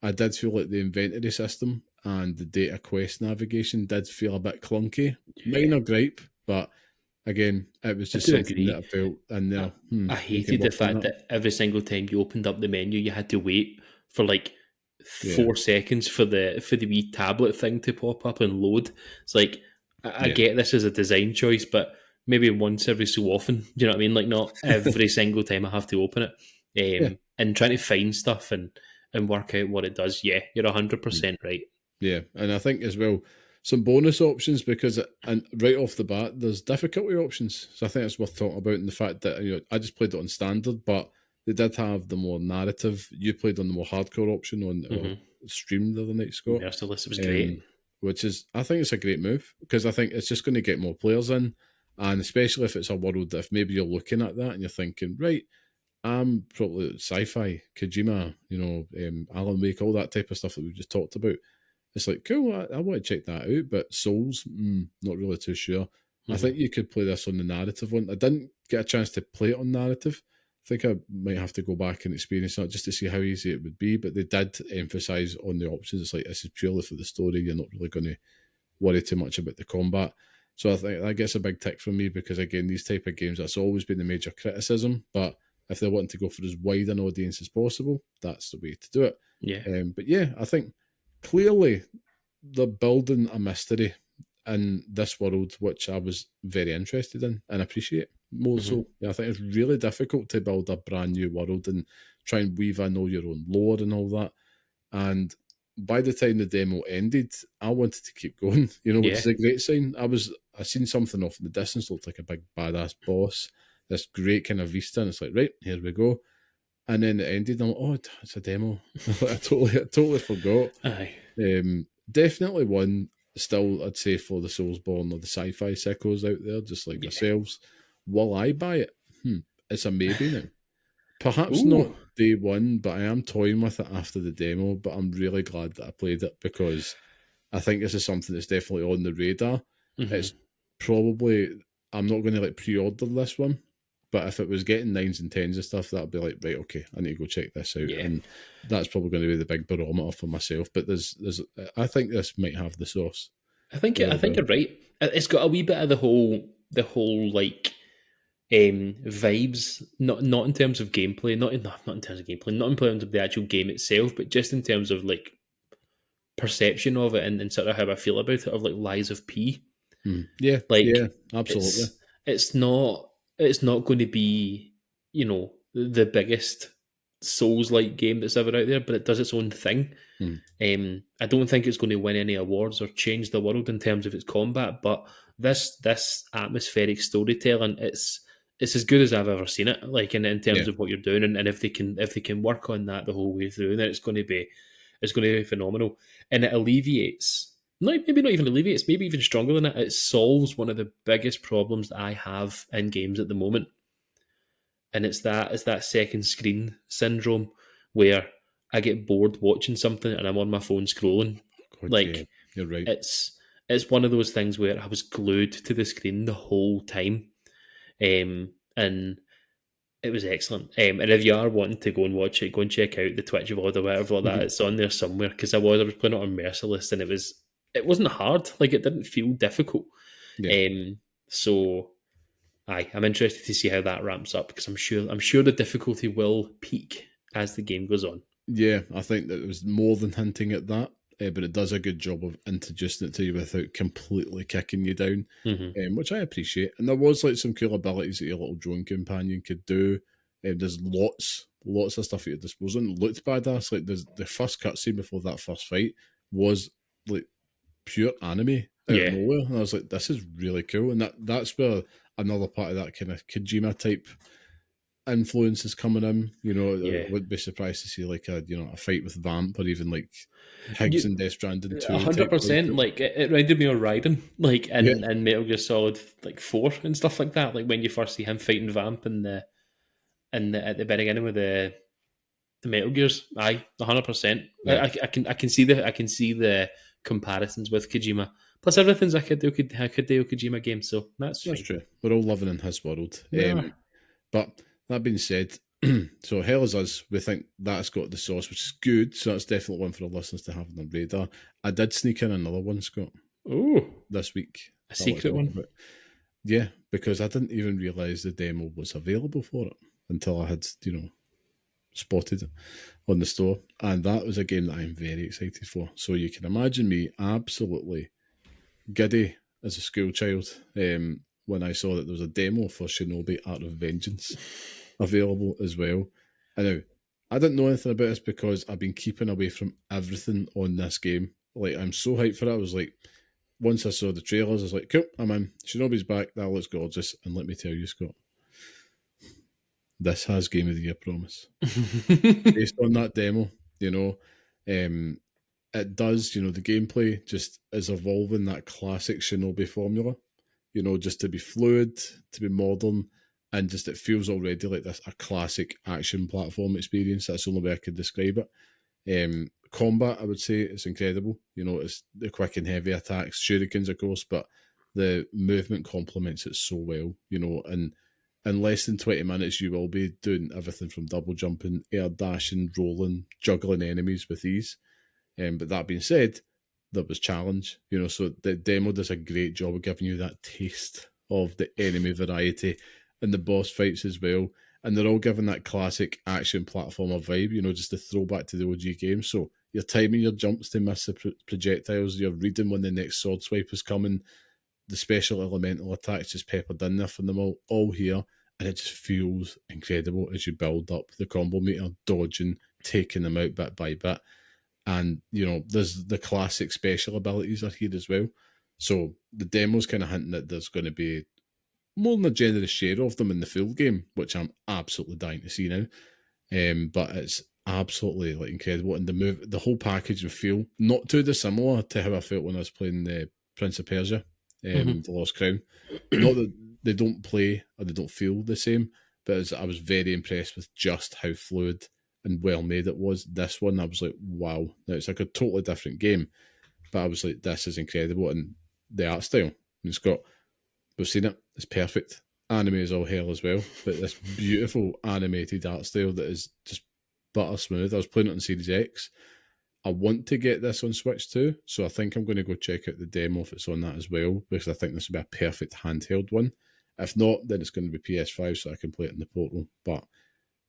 Speaker 1: I did feel like the inventory system and the data quest navigation did feel a bit clunky. Minor gripe, but again, it was just something that I felt in there.
Speaker 2: I hated the fact that every single time you opened up the menu, you had to wait for like 4 seconds for the wee tablet thing to pop up and load. It's like, I get this as a design choice, but maybe once every so often, you know what I mean? Like not every single time I have to open it. And trying to find stuff and work out what it does. Yeah, you're 100% right.
Speaker 1: Yeah, and I think as well, some bonus options because, and right off the bat, there's difficulty options. So I think it's worth talking about in the fact that, you know, I just played it on standard, but they did have the more narrative. You played on the more hardcore option on stream the other night, Scott.
Speaker 2: Merciless, it was great.
Speaker 1: Which is, I think it's a great move because I think it's just going to get more players in, and especially if it's a world that if maybe you're looking at that and you're thinking, right, I'm probably sci-fi, Kojima, you know, Alan Wake, all that type of stuff that we've just talked about. It's like, cool, I want to check that out, but Souls, not really too sure. I think you could play this on the narrative one. I didn't get a chance to play it on narrative. I think I might have to go back and experience that just to see how easy it would be, but they did emphasise on the options. It's like, this is purely for the story. You're not really going to worry too much about the combat. So I think that gets a big tick from me because, again, these type of games, that's always been the major criticism, but if they're wanting to go for as wide an audience as possible, that's the way to do it.
Speaker 2: Yeah.
Speaker 1: But yeah, I think clearly they're building a mystery in this world, which I was very interested in and appreciate more so. Yeah, I think it's really difficult to build a brand new world and try and weave in all your own lore and all that. And by the time the demo ended, I wanted to keep going, which
Speaker 2: Yeah.
Speaker 1: is a great sign. I seen something off in the distance, looked like a big badass boss, this great kind of vista, and it's like, right, here we go. And then it ended, and I'm like, oh, it's a demo. I totally forgot.
Speaker 2: Aye.
Speaker 1: Definitely one, still, I'd say, for the Soulsborne or the sci-fi sickos out there, just like yourselves. Will I buy it? It's a maybe now. Perhaps not
Speaker 2: Ooh.
Speaker 1: day one, but I am toying with it after the demo. But I'm really glad that I played it, because I think this is something that's definitely on the radar.
Speaker 2: Mm-hmm.
Speaker 1: It's probably, I'm not going to pre-order this one, but if it was getting 9s and 10s and stuff, that'd be like, right, okay, I need to go check this out.
Speaker 2: Yeah.
Speaker 1: And that's probably going to be the big barometer for myself. But I think this might have the sauce.
Speaker 2: I think you're right. It's got a wee bit of the whole like vibes, not in terms of gameplay, not in terms of gameplay, not in terms of the actual game itself, but just in terms of like perception of it, and sort of how I feel about it, of like Lies of P.
Speaker 1: Yeah,
Speaker 2: Like,
Speaker 1: yeah, absolutely.
Speaker 2: It's not going to be, the biggest Souls-like game that's ever out there, but it does its own thing. I don't think it's going to win any awards or change the world in terms of its combat, but this atmospheric storytelling, it's as good as I've ever seen it. Like in terms of what you're doing, and if they can work on that the whole way through, then it's going to be phenomenal, and it alleviates. Maybe not even alleviates, maybe even stronger than it. It solves one of the biggest problems that I have in games at the moment, and it's that second screen syndrome, where I get bored watching something and I'm on my phone scrolling.
Speaker 1: God,
Speaker 2: Like,
Speaker 1: yeah, you're right.
Speaker 2: It's one of those things where I was glued to the screen the whole time, and it was excellent. And if you are wanting to go and watch it, go and check out the Twitch VOD or whatever like that. It's on there somewhere, because I was playing it on Merciless, and it wasn't hard. Like, it didn't feel difficult.
Speaker 1: Yeah.
Speaker 2: So I'm interested to see how that ramps up, because I'm sure the difficulty will peak as the game goes on.
Speaker 1: Yeah, I think that it was more than hinting at that, but it does a good job of introducing it to you without completely kicking you down, which I appreciate. And there was like some cool abilities that your little drone companion could do. There's lots of stuff at your disposal. And it looked badass. Like the first cutscene before that first fight was like pure anime out of nowhere, and I was like, this is really cool. And that's where another part of that kind of Kojima type influence is coming in. I wouldn't be surprised to see like a fight with Vamp, or even like Higgs and Death Stranding 2.
Speaker 2: 100%. Like, it reminded me of Raiden, like in Metal Gear Solid like 4 and stuff like that. Like when you first see him fighting Vamp at the beginning with the Metal Gears. 100%. I can see the comparisons with Kojima. Plus, everything's a Hideo Kojima game, so that's
Speaker 1: true. We're all living in his world. But that being said, so Hell Is Us, we think that's got the sauce, which is good. So that's definitely one for the listeners to have on the radar. I did sneak in another one, Scott.
Speaker 2: Oh,
Speaker 1: this week.
Speaker 2: A secret one?
Speaker 1: About. Yeah, because I didn't even realise the demo was available for it until I had, spotted it on the store. And that was a game that I'm very excited for. So you can imagine me absolutely giddy as a school child when I saw that there was a demo for Shinobi Art of Vengeance available as well. And now, I didn't know anything about this because I've been keeping away from everything on this game. Like, I'm so hyped for it. I was like, once I saw the trailers, I was like, cool, I'm in. Shinobi's back. That looks gorgeous. And let me tell you, Scott, this has Game of the Year promise. Based on that demo, it does, the gameplay just is evolving that classic Shinobi formula, just to be fluid, to be modern, and just it feels already like a classic action platform experience. That's the only way I could describe it. Combat, I would say, is incredible. It's the quick and heavy attacks, shurikens, of course, but the movement complements it so well, and in less than 20 minutes, you will be doing everything from double jumping, air dashing, rolling, juggling enemies with ease. But that being said, there was challenge, so the demo does a great job of giving you that taste of the enemy variety and the boss fights as well. And they're all given that classic action platformer vibe, just a throwback to the OG game. So you're timing your jumps to miss the projectiles, you're reading when the next sword swipe is coming, the special elemental attacks just peppered in there from them all here. And it just feels incredible as you build up the combo meter, dodging, taking them out bit by bit. And, there's the classic special abilities are here as well. So the demo's kind of hinting that there's going to be more than a generous share of them in the full game, which I'm absolutely dying to see now. But it's absolutely incredible, and the whole package and feel not too dissimilar to how I felt when I was playing the Prince of Persia, the Lost Crown. Not that they don't play or they don't feel the same, but I was very impressed with just how fluid and well made it was. This one, I was like, wow, now it's like a totally different game, but I was like, this is incredible, and the art style. And we've seen it. It's perfect. Anime is all hell as well, but this beautiful animated art style that is just butter smooth. I was playing it on Series X. I want to get this on Switch too, so I think I'm going to go check out the demo if it's on that as well, because I think this would be a perfect handheld one. If not, then it's going to be PS5 so I can play it in the portal. But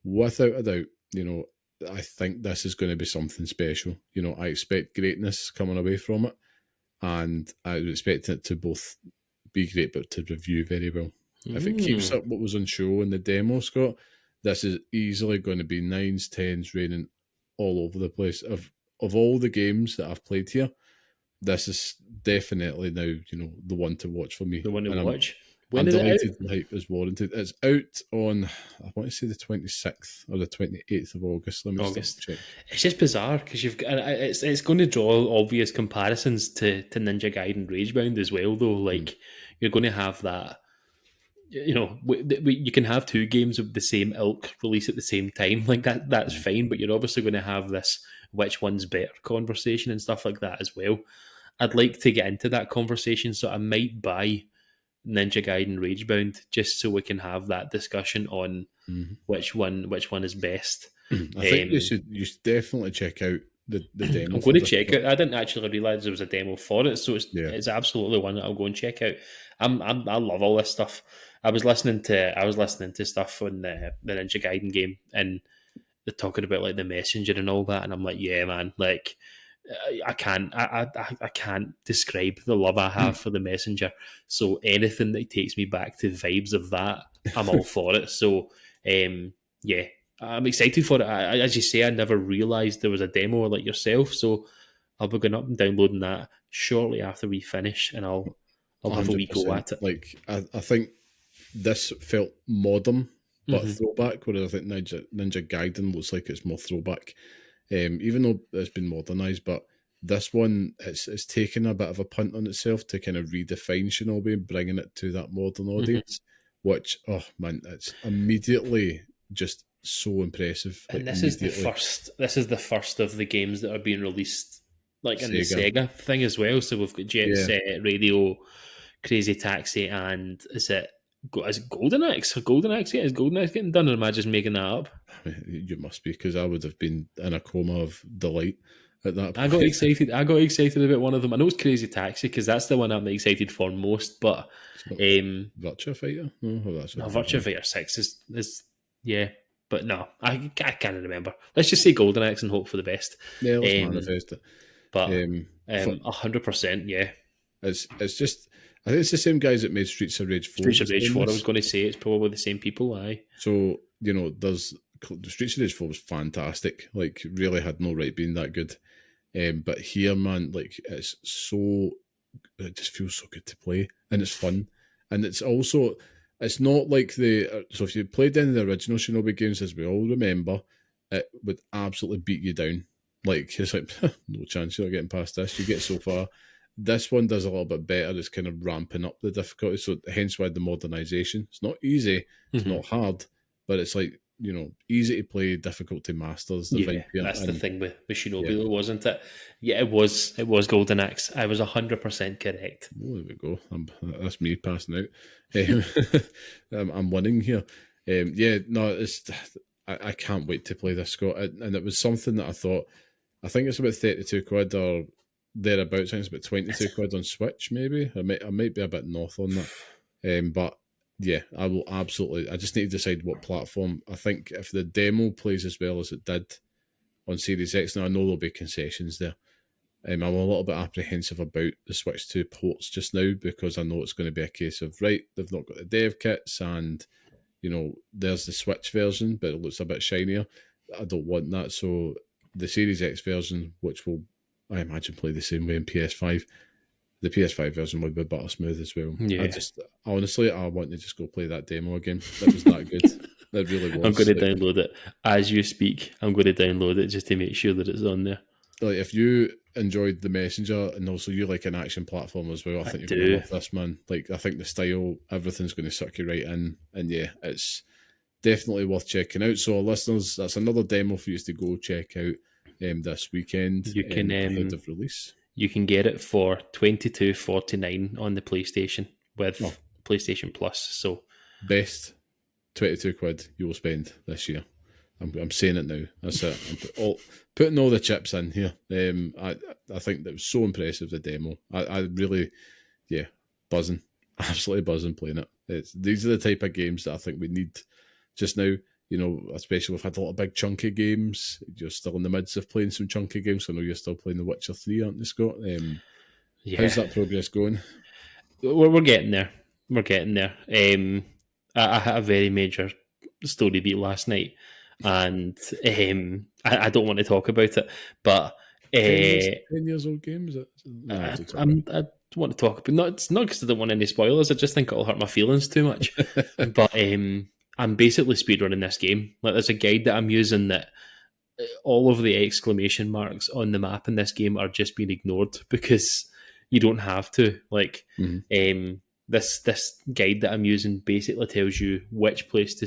Speaker 1: without a doubt, I think this is going to be something special. I expect greatness coming away from it, and I would expect it to both be great but to review very well. If it keeps up what was on show in the demo, Scott, this is easily going to be 9s, 10s raining all over the place. Of all the games that I've played here, this is definitely now, the one to watch for me.
Speaker 2: The one to watch.
Speaker 1: I'm delighted the hype is warranted. It's out on, I want to say the 26th or the 28th of August. Let me just check.
Speaker 2: It's just bizarre because it's going to draw obvious comparisons to Ninja Gaiden Ragebound as well, though. You're going to have that. You can have two games of the same ilk release at the same time. That's fine, but you're obviously going to have this which one's better conversation and stuff like that as well. I'd like to get into that conversation, so I might buy Ninja Gaiden Ragebound just so we can have that discussion on which one is best.
Speaker 1: I think you should definitely check out the demo.
Speaker 2: I'm going to check it. I didn't actually realise there was a demo for it, so it's absolutely one that I'll go and check out. I love all this stuff. I was listening to stuff on the Ninja Gaiden game, and they're talking about the messenger and all that, and I'm like, yeah, man, I can't describe the love I have for the messenger. So anything that takes me back to vibes of that, I'm all for it. So yeah, I'm excited for it. As you say, I never realised there was a demo like yourself, so I'll be going up and downloading that shortly after we finish, and I'll have a wee go at it.
Speaker 1: I think this felt modern but throwback, whereas I think Ninja Gaiden looks like it's more throwback. Even though it's been modernised, but this one it's taken a bit of a punt on itself to kind of redefine Shinobi and bringing it to that modern audience, which, oh man, it's immediately just so impressive.
Speaker 2: And this is the first of the games that are being released in the Sega thing as well. So we've got Jet Set, Radio, Crazy Taxi, and is it Golden Axe? Golden Axe? Yeah, is Golden Axe getting done, or am I just making that up?
Speaker 1: You must be, because I would have been in a coma of delight at that point.
Speaker 2: I got excited about one of them. I know it's Crazy Taxi because that's the one I'm excited for most. But
Speaker 1: Virtua Fighter? No,
Speaker 2: Virtua Fighter 6 is yeah. But no, I can't remember. Let's just say Golden Axe and hope for the best.
Speaker 1: Yeah, let's manifest it.
Speaker 2: But 100%, yeah.
Speaker 1: It's just, I think it's the same guys that made Streets of Rage 4.
Speaker 2: Streets of Rage 4, I was going to say it's probably the same people, aye.
Speaker 1: So, there's Streets of Rage 4 was fantastic. Really had no right being that good. But here, man, it just feels so good to play, and it's fun. And it's also, it's not so if you played any of the original Shinobi games, as we all remember, it would absolutely beat you down. It's no chance you're not getting past this. You get so far. This one does a little bit better. It's kind of ramping up the difficulty, so hence why the modernisation. It's not easy, it's not hard, but it's easy to play, difficult to master.
Speaker 2: That's the thing with Shinobi, though, wasn't it? Yeah, it was Golden Axe. I was 100% correct.
Speaker 1: Oh, there we go. That's me passing out. I'm winning here. I can't wait to play this, Scott. And it was something that I think it's about 32 quid or thereabouts. I think it's about 22 quid on Switch, maybe. I might be a bit north on that. But yeah, I will absolutely. I just need to decide what platform. I think if the demo plays as well as it did on Series X, now I know there'll be concessions there. I'm a little bit apprehensive about the Switch 2 ports just now, because I know it's going to be a case of, right, they've not got the dev kits, and there's the Switch version, but it looks a bit shinier. I don't want that, so the Series X version, which will, I imagine, play the same way in PS5. The PS5 version would be butter smooth as well.
Speaker 2: Yeah.
Speaker 1: Honestly, I want to just go play that demo again. That was that good. That really was.
Speaker 2: I'm going to download it as you speak. I'm going to download it just to make sure that it's on there.
Speaker 1: Like, if you enjoyed The Messenger and also you like an action platform as well, I think you're going to love this, man. Like, I think the style, everything's going to suck you right in. And yeah, it's definitely worth checking out. So, listeners, that's another demo for you to go check out this weekend.
Speaker 2: You can
Speaker 1: ahead of release.
Speaker 2: You can get it for $22.49 on the PlayStation with PlayStation Plus. So
Speaker 1: best £22 you will spend this year. I'm saying it now. That's it. I'm putting all the chips in here. I think that was so impressive, the demo. I really, buzzing. Absolutely buzzing playing it. These are the type of games that I think we need just now. You know, especially we've had a lot of big chunky games. You're still in the midst of playing some chunky games. I know you're still playing The Witcher 3, aren't you, Scott? How's that progress going?
Speaker 2: We're getting there. We're getting there. I had a very major story beat last night, and I don't want to talk about it, but
Speaker 1: 10 years old game, is it?
Speaker 2: I want to talk about it's not because I don't want any spoilers. I just think it'll hurt my feelings too much. But I'm basically speedrunning this game. Like, there's a guide that I'm using that all of the exclamation marks on the map in this game are just being ignored because you don't have to. Like, this guide that I'm using basically tells you which base to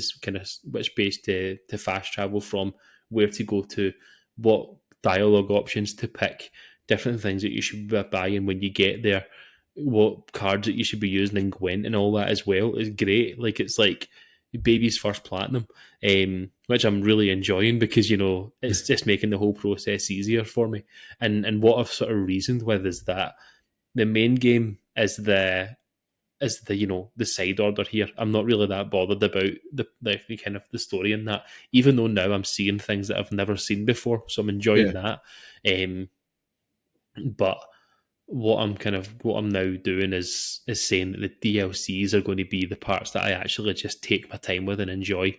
Speaker 2: fast travel from, where to go to, what dialogue options to pick, different things that you should be buying when you get there, what cards that you should be using in Gwent and all that as well is great. Like, it's like baby's first platinum, which I'm really enjoying because, you know, it's just making the whole process easier for me. And what I've sort of reasoned with is that the main game is the you know, the side order here. I'm not really that bothered about the kind of the story in that, even though now I'm seeing things that I've never seen before, so I'm enjoying that. But what I'm now doing is saying that the DLCs are going to be the parts that I actually just take my time with and enjoy,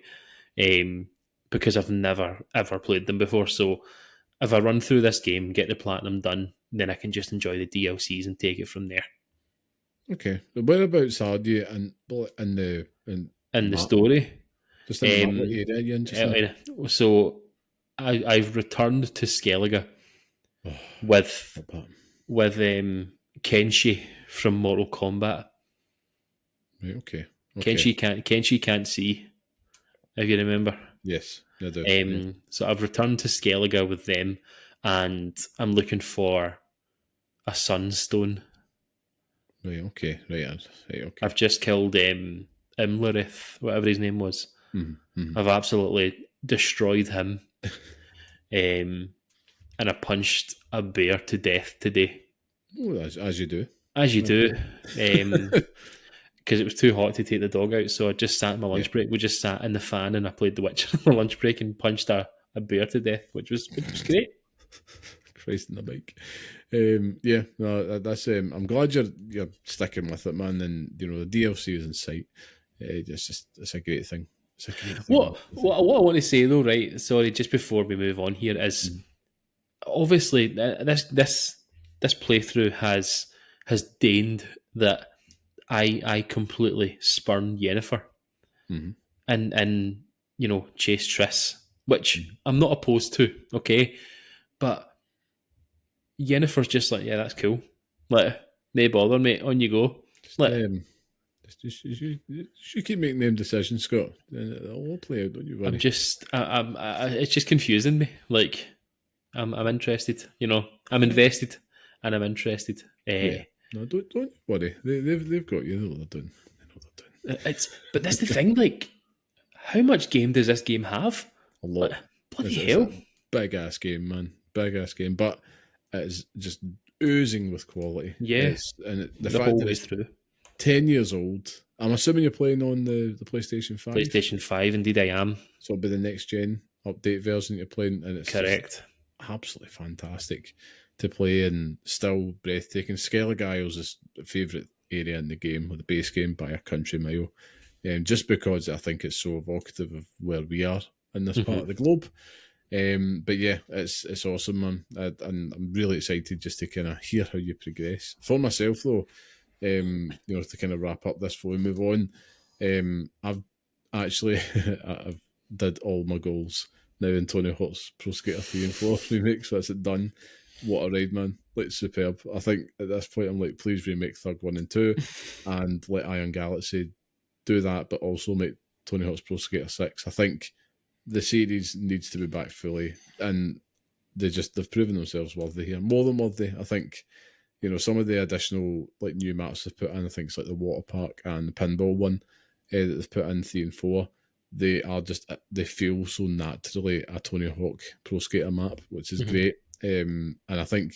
Speaker 2: because I've never ever played them before. So if I run through this game, get the platinum done, then I can just enjoy the DLCs and take it from there.
Speaker 1: Okay, whereabouts are you in
Speaker 2: the story?
Speaker 1: Just in the area you're in just now?
Speaker 2: So I've returned to Skellige with Kenshi from Mortal Kombat.
Speaker 1: Right, okay.
Speaker 2: Kenshi can't see, if you remember.
Speaker 1: Yes, I do.
Speaker 2: So I've returned to Skellige with them, and I'm looking for a sunstone.
Speaker 1: Right, okay.
Speaker 2: I've just killed Imlerith, whatever his name was.
Speaker 1: Mm-hmm.
Speaker 2: I've absolutely destroyed him. And I punched a bear to death today.
Speaker 1: Oh, as you do.
Speaker 2: As you do. Because it was too hot to take the dog out, so I just sat in my lunch break. We just sat in the fan and I played The Witcher on my lunch break and punched a bear to death, which was great.
Speaker 1: Christ in the bike. That's. I'm glad you're sticking with it, man. And you know the DLC is in sight. It's a great thing. It's a great thing.
Speaker 2: What I want to say though, right? Sorry, just before we move on here, is obviously this playthrough has deigned that I completely spurn Yennefer, and you know, chase Triss, which I'm not opposed to. Okay, but Yennefer's just like, yeah, that's cool. Like, no bother, mate. On you go.
Speaker 1: You keep making them decisions, Scott. I'll play out. Don't you worry.
Speaker 2: It's just confusing me. Like, I'm interested. You know, I'm invested, and I'm interested.
Speaker 1: No, don't worry. They've got you. They know what they're doing.
Speaker 2: But that's the thing. Like, how much game does this game have?
Speaker 1: A lot.
Speaker 2: Bloody hell!
Speaker 1: Big ass game, man. Big ass game. But it's just oozing with quality.
Speaker 2: Yeah,
Speaker 1: and the
Speaker 2: fact
Speaker 1: whole
Speaker 2: that
Speaker 1: way
Speaker 2: it's through.
Speaker 1: 10 years old. I'm assuming you're playing on the PlayStation 5.
Speaker 2: PlayStation 5, indeed I am.
Speaker 1: So it'll be the next gen update version you're playing, and it's
Speaker 2: correct.
Speaker 1: Absolutely fantastic to play and still breathtaking. Skellige Isles is a favourite area in the game, or the base game, by a country mile. Just because I think it's so evocative of where we are in this part of the globe. But yeah, it's awesome, man, and I'm really excited just to kind of hear how you progress. For myself, though, to kind of wrap up this before we move on, I've actually I've did all my goals now in Tony Hawk's Pro Skater 3 and 4 remake, so that's it done. What a ride, man. Like, superb. I think at this point I'm like, please remake Thug 1 and 2 and let Iron Galaxy do that, but also make Tony Hawk's Pro Skater 6. I think the series needs to be back fully, and they've proven themselves worthy here. More than worthy. I think, some of the additional like new maps they've put in, I think it's like the water park and the pinball one that they've put in 3 and 4. They feel so naturally a Tony Hawk Pro Skater map, which is great. And I think,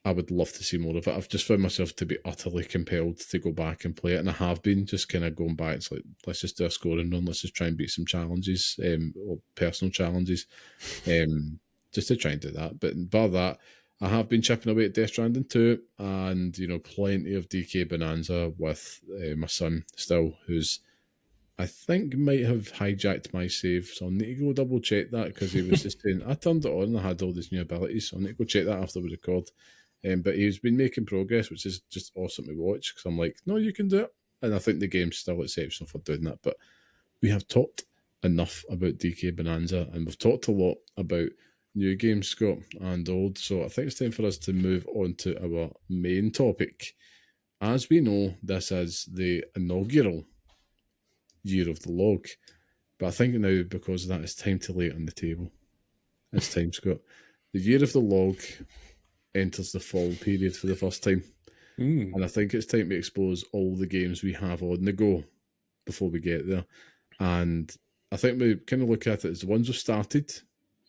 Speaker 1: I would love to see more of it. I've just found myself to be utterly compelled to go back and play it, and I have been just kind of going back. It's like, let's just do a scoring run, let's just try and beat some challenges, or personal challenges, just to try and do that. But bar that, I have been chipping away at Death Stranding 2, and plenty of DK Bonanza with my son still, who's I think might have hijacked my save, so I'll need to go double check that, because he was just saying, I turned it on and I had all these new abilities, so I'll need to go check that after we record. But he's been making progress, which is just awesome to watch, because I'm like, no, you can do it. And I think the game's still exceptional for doing that. But we have talked enough about DK Bonanza, and we've talked a lot about new games, Scott, and old. So I think it's time for us to move on to our main topic. As we know, this is the inaugural Year of the Log. But I think now, because of that, it's time to lay it on the table. It's time, Scott. The Year of the Log enters the fall period for the first time. And I think it's time to expose all the games we have on the go before we get there. And I think we kind of look at it as the ones we've started,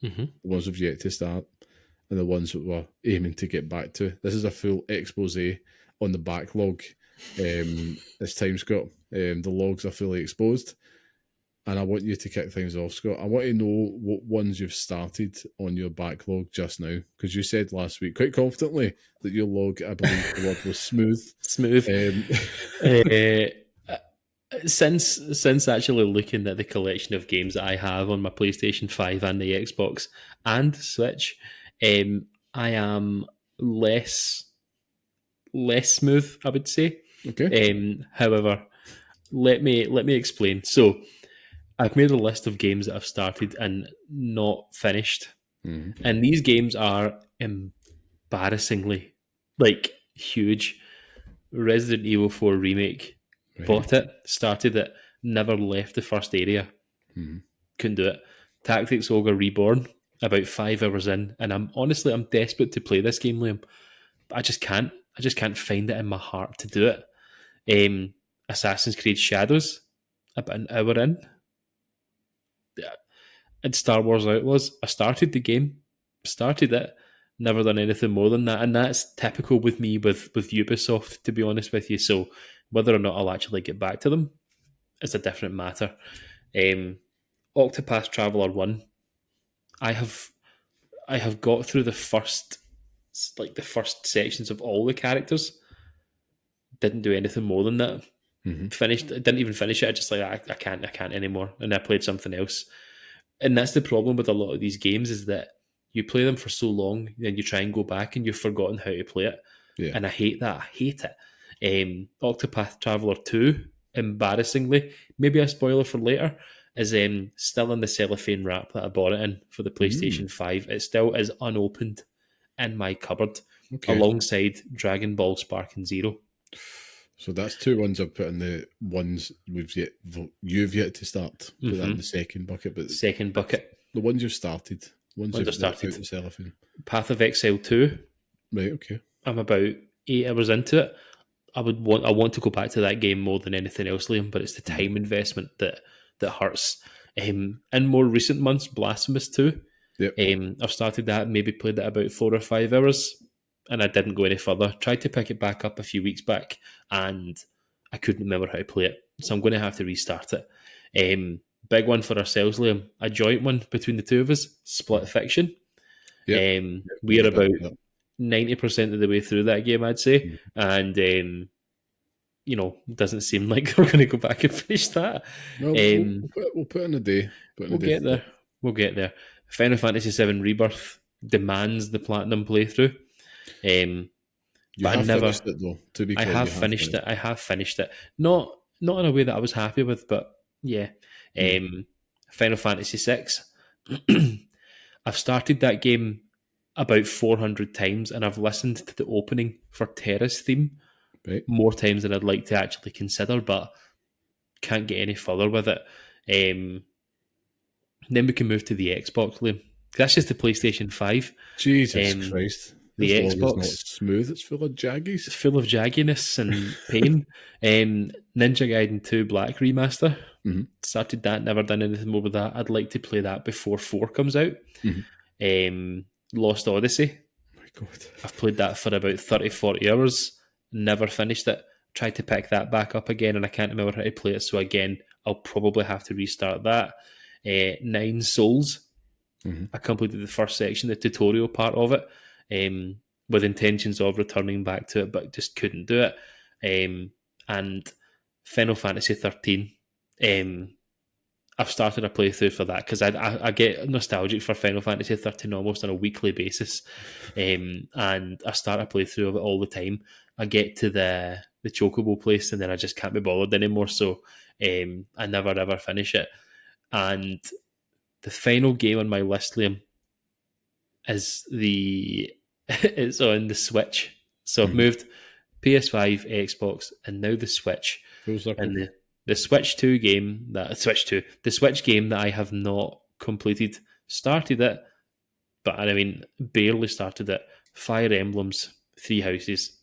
Speaker 1: the ones we've yet to start, and the ones that we're aiming to get back to. This is a full expose on the backlog. This time, Scott. The logs are fully exposed, and I want you to kick things off, Scott. I want to know what ones you've started on your backlog just now, because you said last week quite confidently that your log, I believe the word was smooth.
Speaker 2: Since actually looking at the collection of games that I have on my PlayStation 5 and the Xbox and Switch, I am less smooth, I would say.
Speaker 1: Okay.
Speaker 2: However, let me explain. So, I've made a list of games that I've started and not finished, and these games are embarrassingly huge. Resident Evil 4 remake, bought it, started it, never left the first area, couldn't do it. Tactics Ogre Reborn, about 5 hours in, and I'm desperate to play this game, Liam, but I just can't find it in my heart to do it. Assassin's Creed Shadows, about an hour in. And Star Wars Outlaws, I started the game, started it, never done anything more than that. And that's typical with me with Ubisoft, to be honest with you. So whether or not I'll actually get back to them is a different matter. Octopath Traveler 1, I have got through the first sections of all the characters. Didn't do anything more than that. Finished. Didn't even finish it. I just I can't anymore, and I played something else. And that's the problem with a lot of these games, is that you play them for so long, then you try and go back and you've forgotten how to play it. Yeah. And I hate that. I hate it. Octopath Traveler 2, embarrassingly, maybe a spoiler for later, is still in the cellophane wrap that I bought it in for the PlayStation 5. It still is unopened in my cupboard, alongside Dragon Ball Spark and Zero.
Speaker 1: So that's 2 ones I've put in the ones you've yet to start. Put that in the second bucket. But
Speaker 2: second bucket.
Speaker 1: The ones you've started. Ones you've started. Out the cellophane.
Speaker 2: Path of Exile 2.
Speaker 1: Right, okay.
Speaker 2: I'm about 8 hours into it. I want to go back to that game more than anything else, Liam, but it's the time investment that hurts. In more recent months, Blasphemous 2. Yep. I've started that, maybe played that about 4 or 5 hours, and I didn't go any further. Tried to pick it back up a few weeks back, and I couldn't remember how to play it. So I'm going to have to restart it. Big one for ourselves, Liam. A joint one between the two of us, Split Fiction. Yep. We are about 90% of the way through that game, I'd say. And, doesn't seem like we're going to go back and finish that.
Speaker 1: No, we'll put in a day.
Speaker 2: We'll get there. Final Fantasy VII Rebirth demands the platinum playthrough.
Speaker 1: You
Speaker 2: But
Speaker 1: have finished it though. To be clear, you have finished it.
Speaker 2: I have finished it. Not in a way that I was happy with, but yeah. Final Fantasy VI. I've started that game about 400 times, and I've listened to the opening for Terra's theme more times than I'd like to actually consider, but can't get any further with it. Then we can move to the Xbox, Liam. That's just the PlayStation 5.
Speaker 1: Jesus Christ.
Speaker 2: The
Speaker 1: this
Speaker 2: Xbox
Speaker 1: log is not smooth, it's full of jaggies.
Speaker 2: It's full of jagginess and pain. Ninja Gaiden 2 Black Remaster.
Speaker 1: Mm-hmm.
Speaker 2: Started that, never done anything more with that. I'd like to play that before 4 comes out.
Speaker 1: Mm-hmm.
Speaker 2: Lost Odyssey.
Speaker 1: Oh my God.
Speaker 2: I've played that for about 30, 40 hours. Never finished it. Tried to pick that back up again, and I can't remember how to play it. So again, I'll probably have to restart that. 9 Souls.
Speaker 1: Mm-hmm.
Speaker 2: I completed the first section, the tutorial part of it, with intentions of returning back to it, but just couldn't do it. And Final Fantasy 13. I've started a playthrough for that because I get nostalgic for Final Fantasy 13 almost on a weekly basis. And I start a playthrough of it all the time. I get to the Chocobo place and then I just can't be bothered anymore. So I never ever finish it. And the final game on my list, Liam, is it's on the Switch. So I've moved PS5, Xbox, and now the Switch. And the Switch 2 game the Switch game that I have not completed, started it, but I mean barely started it. Fire Emblems, 3 Houses.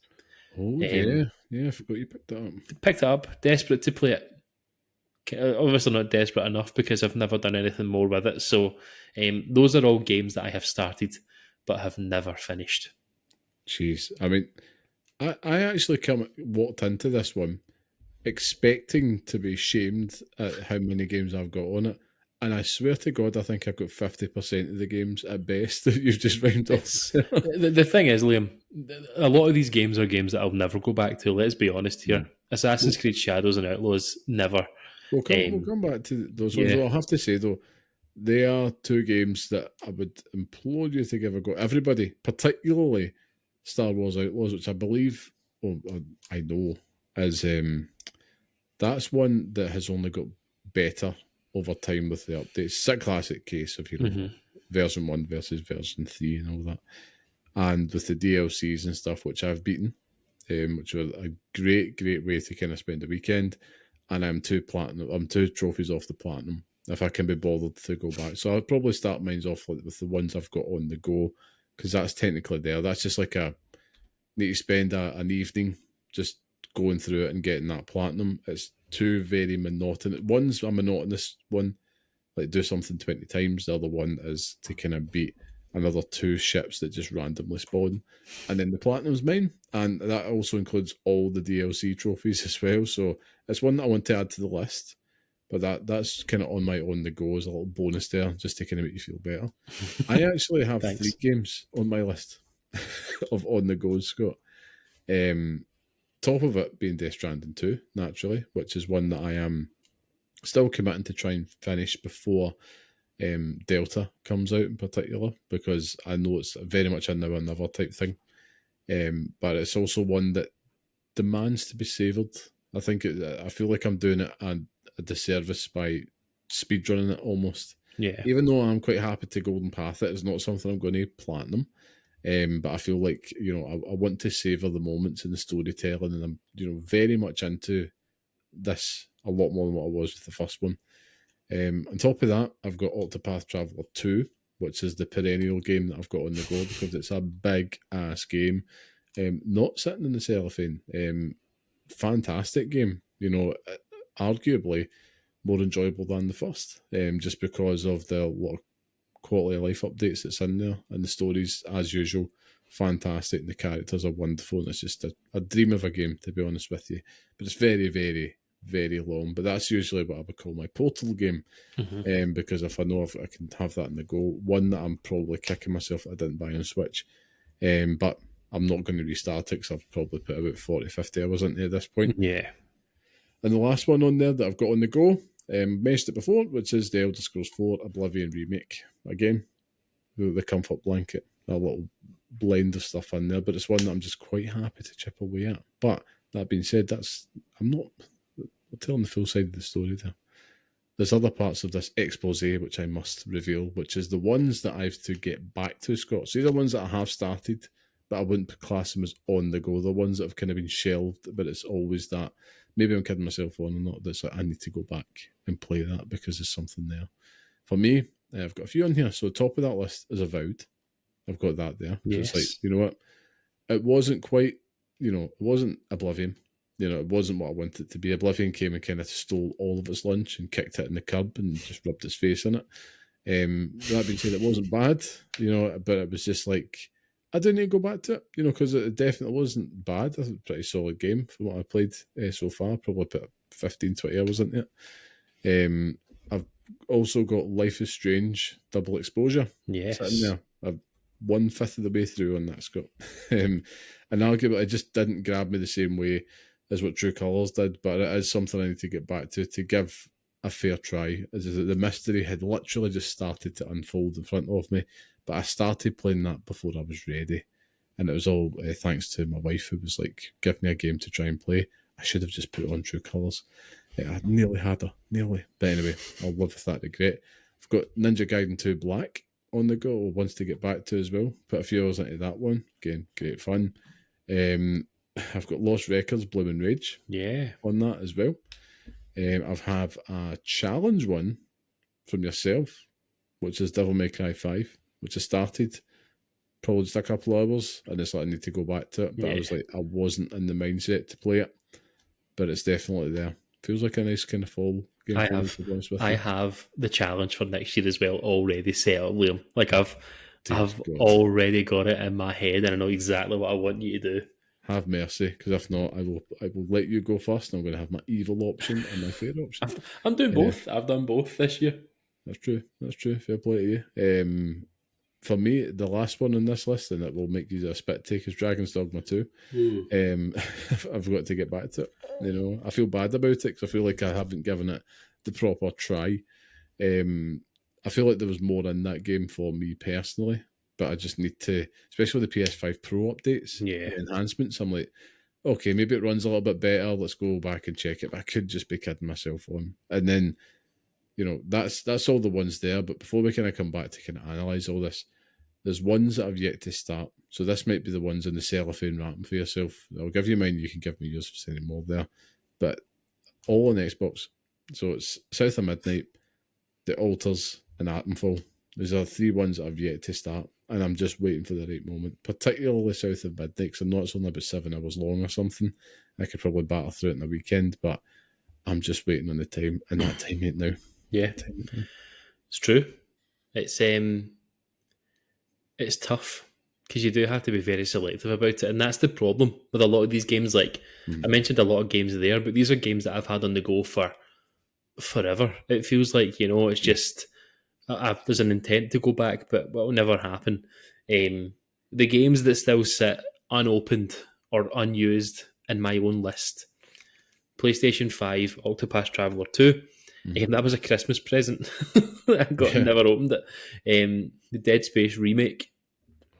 Speaker 1: Oh yeah, I forgot you picked that up.
Speaker 2: Picked it up, desperate to play it. Obviously not desperate enough because I've never done anything more with it. So those are all games that I have started but have never finished.
Speaker 1: Jeez, I mean, I actually walked into this one expecting to be shamed at how many games I've got on it. And I swear to God, I think I've got 50% of the games at best that you've just rounded off.
Speaker 2: The thing is, Liam, a lot of these games are games that I'll never go back to. Let's be honest here. Assassin's Creed Shadows and Outlaws, never.
Speaker 1: We'll come back to those ones. I'll have to say, though, they are 2 games that I would implore you to give a go. Everybody, particularly Star Wars Outlaws, which I believe, I know, is that's one that has only got better over time with the updates. It's a classic case of version 1 versus version 3 and all that. And with the DLCs and stuff, which I've beaten, which were a great way to kind of spend the weekend. And I'm 2 trophies off the platinum, if I can be bothered to go back. So I'll probably start mine off with the ones I've got on the go, because that's technically there. That's just like need to spend an evening just going through it and getting that platinum. It's 2 very monotonous. One's a monotonous one, like do something 20 times. The other one is to kind of beat another 2 ships that just randomly spawn. And then the platinum's mine. And that also includes all the DLC trophies as well. So it's one that I want to add to the list. But that's kind of on the go as a little bonus there, just to kind of make you feel better. I actually have 3 games on my list of on the go, Scott. Top of it being Death Stranding 2, naturally, which is one that I am still committing to try and finish before Delta comes out in particular, because I know it's very much a now or never type thing. But it's also one that demands to be savoured. I feel like I'm doing it a disservice by speedrunning it almost.
Speaker 2: Yeah.
Speaker 1: Even though I'm quite happy to golden path it, it's not something I'm going to platinum. But I feel like, I want to savour the moments in the storytelling, and I'm, very much into this a lot more than what I was with the first one. On top of that, I've got Octopath Traveler 2, which is the perennial game that I've got on the go, because it's a big ass game. Not sitting in the cellophane. Fantastic game. Arguably more enjoyable than the first, just because of the lot of quality of life updates that's in there, and the stories, as usual, fantastic, and the characters are wonderful, and it's just a dream of a game, to be honest with you. But it's very, very, very long. But that's usually what I would call my portal game, because if I know if I can have that in the go, one that I'm probably kicking myself that I didn't buy on Switch, but I'm not going to restart it because I've probably put about 40, 50 hours into it at this point.
Speaker 2: Yeah.
Speaker 1: And the last one on there that I've got on the go, mentioned it before, which is the Elder Scrolls 4 Oblivion Remake. Again, the comfort blanket, a little blend of stuff in there, but it's one that I'm just quite happy to chip away at. But that being said, I'm not telling the full side of the story there. There's other parts of this expose which I must reveal, which is the ones that I have to get back to, Scott. So these are ones that I have started, but I wouldn't class them as on the go. The ones that have kind of been shelved, but it's always that. Maybe I'm kidding myself on or not. That's like I need to go back and play that because there's something there. For me, I've got a few on here. So top of that list is Avowed. I've got that there.
Speaker 2: Yes.
Speaker 1: So it's like, you know what? It wasn't quite, it wasn't Oblivion. It wasn't what I wanted it to be. Oblivion came and kind of stole all of its lunch and kicked it in the curb and just rubbed its face in it. That being said, it wasn't bad, but it was just like, I didn't need to go back to it, because it definitely wasn't bad. It's a pretty solid game from what I played so far. Probably put 15, 20 hours into it. I've also got Life is Strange Double Exposure.
Speaker 2: Yes.
Speaker 1: Sitting there. I've 1/5 of the way through on that, Scott. And arguably, it just didn't grab me the same way as what True Colours did, but it is something I need to get back to give a fair try. The mystery had literally just started to unfold in front of me, but I started playing that before I was ready, and it was all thanks to my wife, who was like, give me a game to try and play. I should have just put it on True Colours. I nearly had her, but anyway, I'll live with that regret. I've got Ninja Gaiden 2 Black on the go, wants to get back to as well. Put a few hours into that one. Again, great fun. I've got Lost Records Bloom and Rage on that as well. I have a challenge one from yourself, which is Devil May Cry 5, which I started probably just a couple of hours, and it's like I need to go back to it. But I was like, I wasn't in the mindset to play it, but it's definitely there. Feels like a nice kind of fall game.
Speaker 2: I have the challenge for next year as well already set up, Liam. Like I've already got it in my head, and I know exactly what I want you to do.
Speaker 1: Have mercy, because if not, I will let you go first, and I'm going to have my evil option and my fair option.
Speaker 2: I'm doing both. I've done both this year.
Speaker 1: That's true. Fair play to you. For me, the last one on this list, and it will make you a spit take, is Dragon's Dogma 2. I've got to get back to it. I feel bad about it because I feel like I haven't given it the proper try. I feel like there was more in that game for me personally, but I just need to, especially with the PS5 Pro updates, enhancements. I'm like, okay, maybe it runs a little bit better. Let's go back and check it. But I could just be kidding myself on. And then, that's all the ones there. But before we kind of come back to kind of analyse all this, there's ones that I've yet to start. So this might be the ones in the cellophane wrapping for yourself. I'll give you mine. You can give me yours for sending more there. But all on Xbox. So it's South of Midnight, The Altars, and Atomfall. These are 3 ones that I've yet to start. And I'm just waiting for the right moment. Particularly South of Midnight, because I know it's only about 7 hours long or something. I could probably batter through it in a weekend, but I'm just waiting on the time. And that time ain't now.
Speaker 2: Yeah. It's true. It's tough because you do have to be very selective about it, and that's the problem with a lot of these games. Like I mentioned, a lot of games there, but these are games that I've had on the go for forever. It feels like it's just there's an intent to go back, but it will never happen. The games that still sit unopened or unused in my own list: PlayStation 5, Octopath Traveler 2. That was a Christmas present. I never opened it. The Dead Space remake.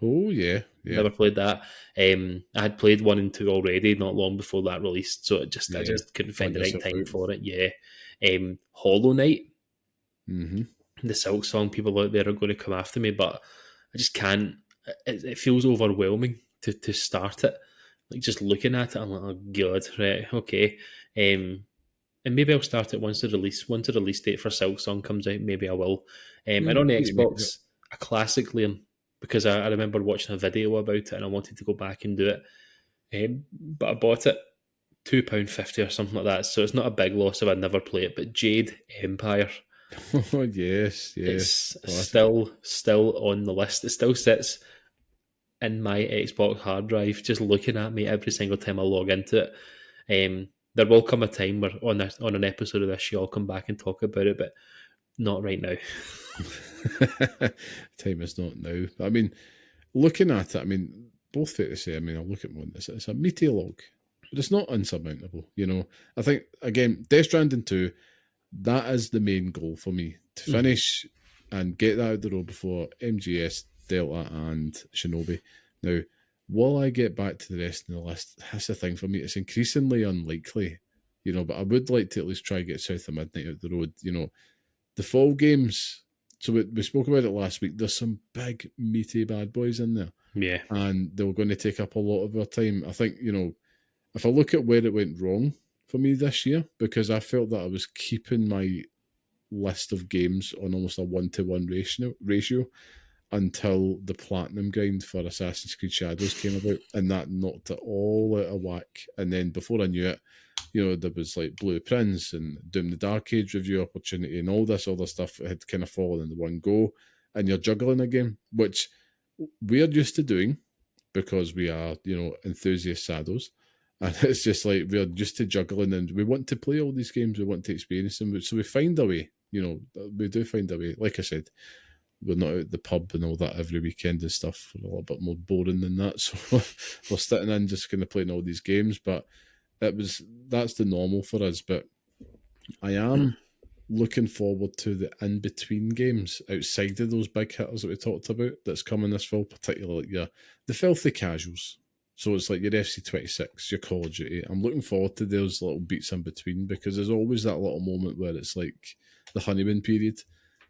Speaker 1: Oh, yeah.
Speaker 2: Never played that. I had played 1 and 2 already not long before that released, so I just couldn't find the right time for it. Yeah. Hollow Knight. The Silk Song people out there are going to come after me, but I just can't. It feels overwhelming to start it. Like just looking at it, I'm like, oh god, right, okay. And maybe I'll start it once the release date for Silk Song comes out. Maybe I will. And on the Xbox, a classic, Liam, because I remember watching a video about it and I wanted to go back and do it. But I bought it £2.50 or something like that. So it's not a big loss if I never play it. But Jade Empire.
Speaker 1: Oh, yes.
Speaker 2: It's still on the list. It still sits in my Xbox hard drive, just looking at me every single time I log into it. There will come a time where on an episode of this show I'll come back and talk about it, but not right now.
Speaker 1: Time is not now. I mean, looking at it, both fair to say, I'll look at one. It's a meaty log, but it's not insurmountable. I think, again, Death Stranding 2, that is the main goal for me, to finish and get that out the road before MGS, Delta, and Shinobi. Now, will I get back to the rest of the list? That's the thing for me. It's increasingly unlikely, but I would like to at least try to get South of Midnight out the road. The fall games. So we spoke about it last week. There's some big, meaty bad boys in there.
Speaker 2: Yeah.
Speaker 1: And they were going to take up a lot of our time. I think, if I look at where it went wrong for me this year, because I felt that I was keeping my list of games on almost a 1-to-1 ratio until the platinum grind for Assassin's Creed Shadows came about, and that knocked it all out of whack. And then before I knew it, there was like Blue Prince and Doom the Dark Age review opportunity and all this other stuff that had kind of fallen in the one go, and you're juggling a game, which we're used to doing because we are, enthusiast saddos. And it's just like we're used to juggling, and we want to play all these games, we want to experience them. So we find a way, we do find a way. Like I said, we're not out at the pub and all that every weekend and stuff. We're a little bit more boring than that. So we're sitting in just kind of playing all these games. But that's the normal for us. But I am looking forward to the in-between games outside of those big hitters that we talked about that's coming this fall, particularly like the filthy casuals. So it's like your FC26, your Call of Duty. I'm looking forward to those little beats in between, because there's always that little moment where it's like the honeymoon period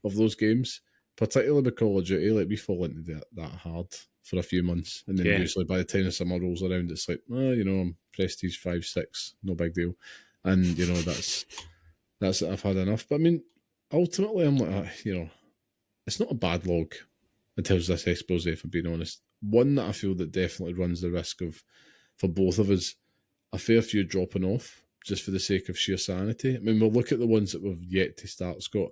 Speaker 1: of those games, particularly with Call of Duty. Like we fall into that hard for a few months, and then usually by the time the summer rolls around, it's like, I'm Prestige 5, 6, no big deal. And, that's it, I've had enough. But I mean, ultimately, I'm like, it's not a bad log until this expose, if I'm being honest. One that I feel that definitely runs the risk of, for both of us, a fair few dropping off just for the sake of sheer sanity. I mean, we'll look at the ones that we've yet to start, Scott.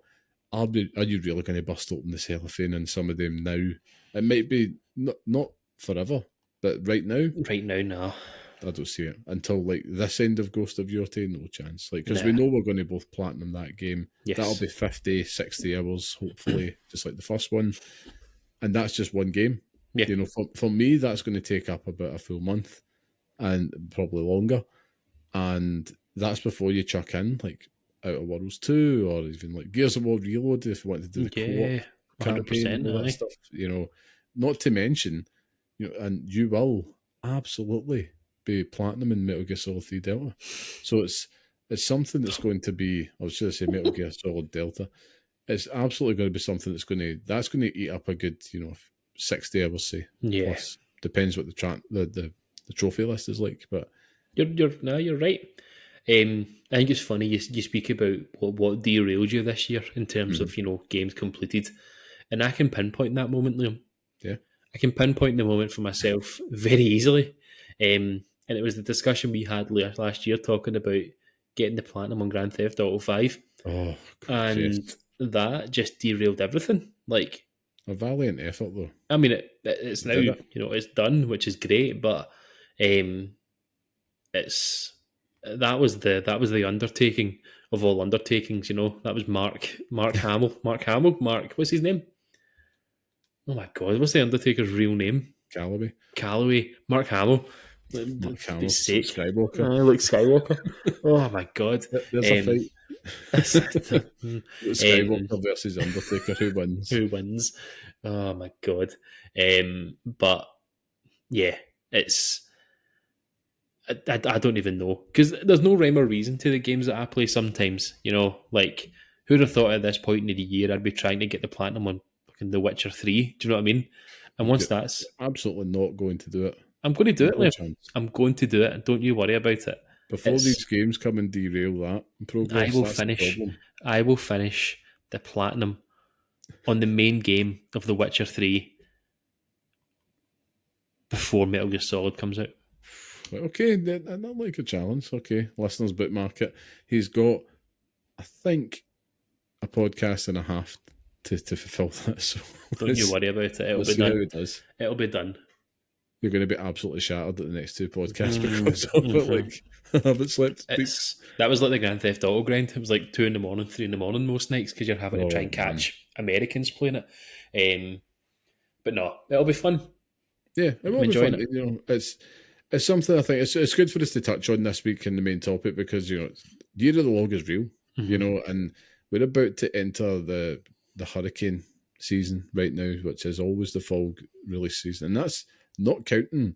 Speaker 1: Are you really going to bust open the cellophane in some of them now? It might be not forever, but right now?
Speaker 2: Right now, no.
Speaker 1: I don't see it. Until like this end of Ghost of Yurte, no chance. Like, because we know we're going to both platinum that game.
Speaker 2: Yes.
Speaker 1: That'll be 50, 60 hours, hopefully, just like the first one. And that's just one game.
Speaker 2: Yeah.
Speaker 1: For me, that's going to take up about a full month and probably longer. And that's before you chuck in like Outer Worlds 2 or even like Gears of War Reload if you want to do the co-op campaign and all that stuff. Not to mention, and you will absolutely be platinum in Metal Gear Solid 3 Delta. So it's something that's going to be, I was going to say Metal Gear Solid Delta. It's absolutely going to be something that's going to eat up a good, 60 hours, say.
Speaker 2: Yeah.
Speaker 1: Plus, depends what the trophy list is like, but
Speaker 2: you're right. I think it's funny you speak about what derailed you this year in terms of games completed, and I can pinpoint that moment, Liam.
Speaker 1: Yeah,
Speaker 2: I can pinpoint the moment for myself very easily, and it was the discussion we had last year talking about getting the platinum on Grand Theft Auto 5.
Speaker 1: Oh,
Speaker 2: God, and that just derailed everything. Like
Speaker 1: a valiant effort, though.
Speaker 2: I mean, it's now it's done, which is great, but that was the undertaking of all undertakings. That was Mark Hamill. Mark, what's his name? Oh my God, what's the Undertaker's real name? Calloway. Mark Hamill.
Speaker 1: Mark Hamill. Skywalker.
Speaker 2: Like Skywalker. Oh my God.
Speaker 1: There's a fight. Skywalker versus Undertaker. Who wins?
Speaker 2: Oh my God. But yeah, it's. I don't even know, because there's no rhyme or reason to the games that I play sometimes. Like, who'd have thought at this point in the year I'd be trying to get the platinum on fucking The Witcher 3? Do you know what I mean? And once that's...
Speaker 1: absolutely not going to do it.
Speaker 2: I'm going to do it, Liam. I'm going to do it. Don't you worry about it.
Speaker 1: Before these games come and derail that progress,
Speaker 2: I will finish the platinum on the main game of The Witcher 3 before Metal Gear Solid comes out.
Speaker 1: Okay, I like a challenge. Okay, listeners, bookmark it. He's got, I think, a podcast and a half to fulfill that. So
Speaker 2: don't you worry about it. It'll be done. How it does. It'll be done.
Speaker 1: You're going to be absolutely shattered at the next two podcasts because of it. Like, I haven't slept.
Speaker 2: That was like the Grand Theft Auto grind. It was like 2 a.m, 3 a.m. most nights because you're having to try and catch Americans playing it. But no, it'll be fun.
Speaker 1: Yeah, it will be fun. It's something I think it's good for us to touch on this week in the main topic because, Year of the Log is real, and we're about to enter the hurricane season right now, which is always the fall release season. And that's not counting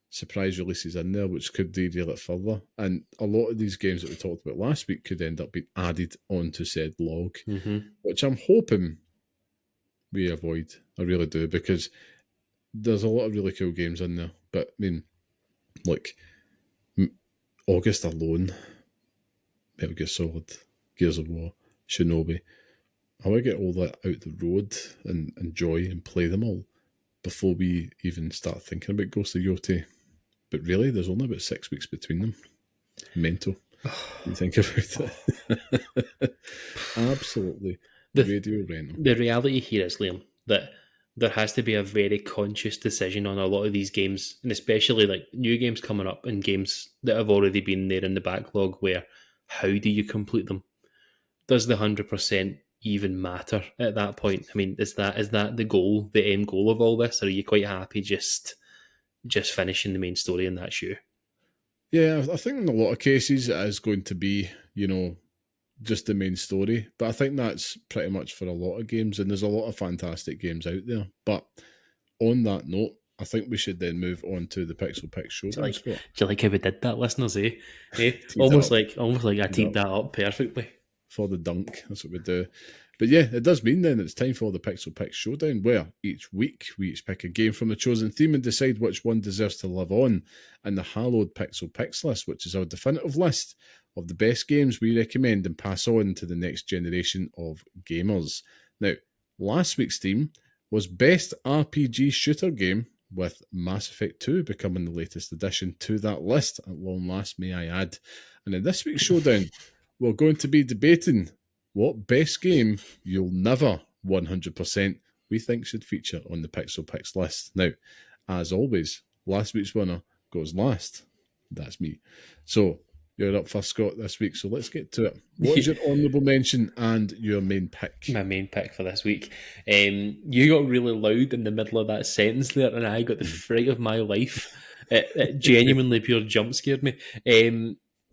Speaker 1: surprise releases in there, which could derail it further. And a lot of these games that we talked about last week could end up being added onto said log, which I'm hoping we avoid. I really do, because there's a lot of really cool games in there. But I mean, like August alone, Metal Gear Solid, Gears of War, Shinobi. I want to get all that out the road and enjoy and play them all before we even start thinking about Ghost of Yoti. But really, there's only about 6 weeks between them. Mental. You think about it. Absolutely. Radio rental.
Speaker 2: The reality here is, Liam, that there has to be a very conscious decision on a lot of these games, and especially like new games coming up and games that have already been there in the backlog, where how do you complete them? Does the 100% even matter at that point? I mean, is that the goal, the end goal of all this? Or are you quite happy just finishing the main story in that shoe?
Speaker 1: Yeah, I think in a lot of cases it is going to be, just the main story. But I think that's pretty much for a lot of games, and there's a lot of fantastic games out there. But on that note, I think we should then move on to the Pixel Picks Showdown.
Speaker 2: Do you like how we did that, listeners? almost like I teed that up perfectly.
Speaker 1: For the dunk, that's what we do. But yeah, it does mean then it's time for the Pixel Picks Showdown, where each week we each pick a game from the chosen theme and decide which one deserves to live on in the hallowed Pixel Picks list, which is our definitive list of the best games we recommend and pass on to the next generation of gamers. Now, last week's theme was Best RPG Shooter Game, with Mass Effect 2 becoming the latest addition to that list, at long last, may I add. And in this week's showdown, we're going to be debating what best game you'll never 100% we think should feature on the Pixel Picks list. Now, as always, last week's winner goes last. That's me. So, you're up first, Scott, this week, so let's get to it. What is your honourable mention and your main pick?
Speaker 2: My main pick for this week. You got really loud in the middle of that sentence there, and I got the fright of my life. It genuinely pure jump scared me.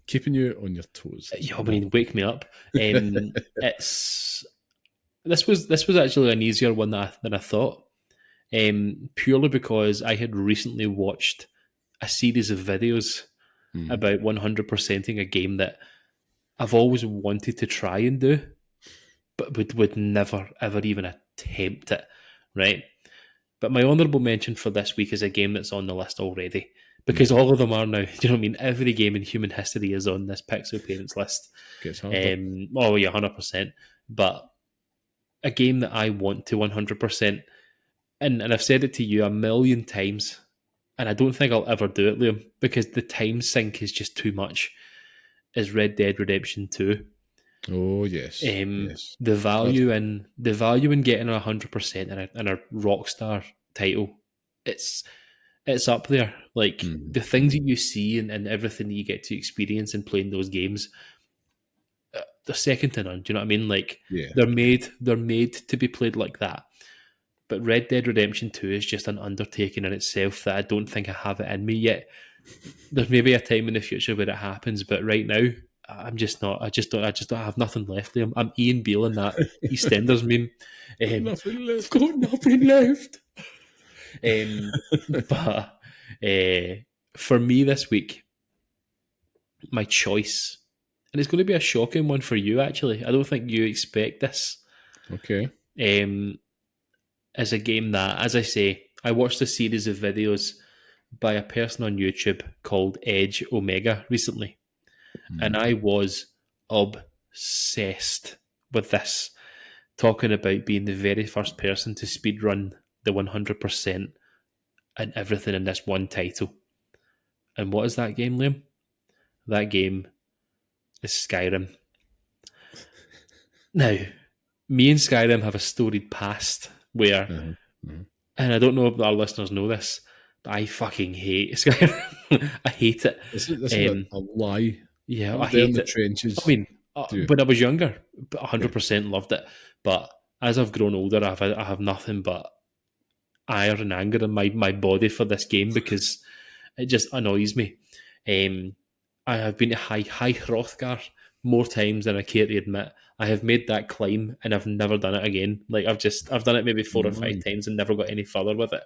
Speaker 1: Keeping you on your toes.
Speaker 2: I mean, wake me up. This was actually an easier one than I thought, purely because I had recently watched a series of videos about 100%ing a game that I've always wanted to try and do, but would never, ever even attempt it, right? But my honourable mention for this week is a game that's on the list already, because all of them are now. Do you know what I mean? Every game in human history is on this Pixel Parents list.
Speaker 1: Gets harder.
Speaker 2: Oh yeah, 100%. But a game that I want to 100%, and I've said it to you a million times, and I don't think I'll ever do it, Liam, because the time sink is just too much, is Red Dead Redemption 2.
Speaker 1: Oh yes.
Speaker 2: Yes. The value in getting 100% in a Rockstar title, it's up there. Like the things that you see and everything that you get to experience in playing those games, they're second to none. Do you know what I mean? Like they're made to be played like that. But Red Dead Redemption 2 is just an undertaking in itself that I don't think I have it in me yet. There's maybe a time in the future where it happens, but right now I'm just not. I just don't have nothing left. I'm Ian Beale in that EastEnders meme.
Speaker 1: Nothing left.
Speaker 2: Got nothing left. But for me this week, my choice, and it's going to be a shocking one for you actually. I don't think you expect this.
Speaker 1: Okay.
Speaker 2: Is a game that, as I say, I watched a series of videos by a person on YouTube called Edge Omega recently. And I was obsessed with this, talking about being the very first person to speedrun the 100% and everything in this one title. And what is that game, Liam? That game is Skyrim. Now, me and Skyrim have a storied past where, and I don't know if our listeners know this, but I fucking hate Skyrim. I hate it.
Speaker 1: This is a lie.
Speaker 2: Yeah,
Speaker 1: I
Speaker 2: hate
Speaker 1: the
Speaker 2: it.
Speaker 1: Trenches.
Speaker 2: I mean, when I was younger, 100% loved it. But as I've grown older, I have nothing but ire and anger in my body for this game because it just annoys me. I have been to High Hrothgar more times than I care to admit. I have made that climb and I've never done it again. Like I've done it maybe 4 or 5 times and never got any further with it.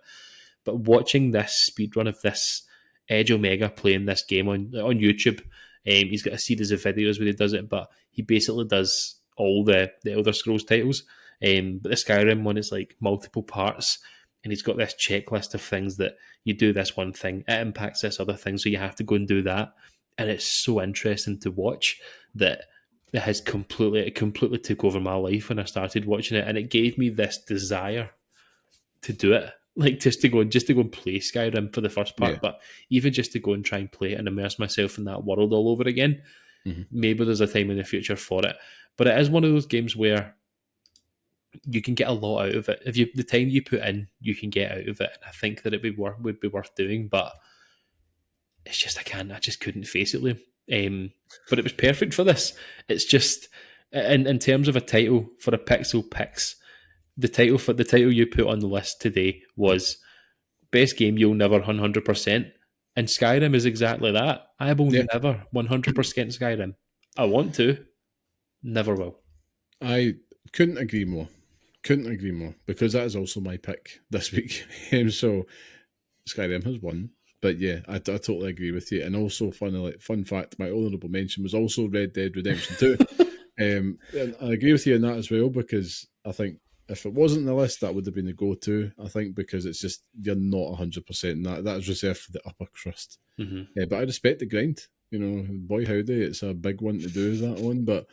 Speaker 2: But watching this speedrun of this Edge Omega playing this game on YouTube, he's got a series of videos where he does it, but he basically does all the Elder Scrolls titles. But the Skyrim one is like multiple parts, and he's got this checklist of things that you do this one thing, it impacts this other thing, so you have to go and do that. And it's so interesting to watch that it completely took over my life when I started watching it, and it gave me this desire to do it. Like just to go and play Skyrim for the first part, but even just to go and try and play it and immerse myself in that world all over again. Maybe there's a time in the future for it, but it is one of those games where you can get a lot out of it. If the time you put in, you can get out of it. And I think that would be worth doing, but it's just I just couldn't face it, Liam. But it was perfect for this. It's just in terms of a title for a Pixel Picks. The title you put on the list today was best game you'll never 100%, and Skyrim is exactly that. I will never 100% Skyrim. I want to, never will.
Speaker 1: I couldn't agree more. Because that is also my pick this week. So Skyrim has won. But yeah, I totally agree with you. And also, fun fact, my honourable mention was also Red Dead Redemption 2. And I agree with you on that as well, because I think if it wasn't the list, that would have been the go-to, I think, because it's just, you're not 100%. That is reserved for the upper crust. But I respect the grind. Boy howdy, it's a big one to do, that one. But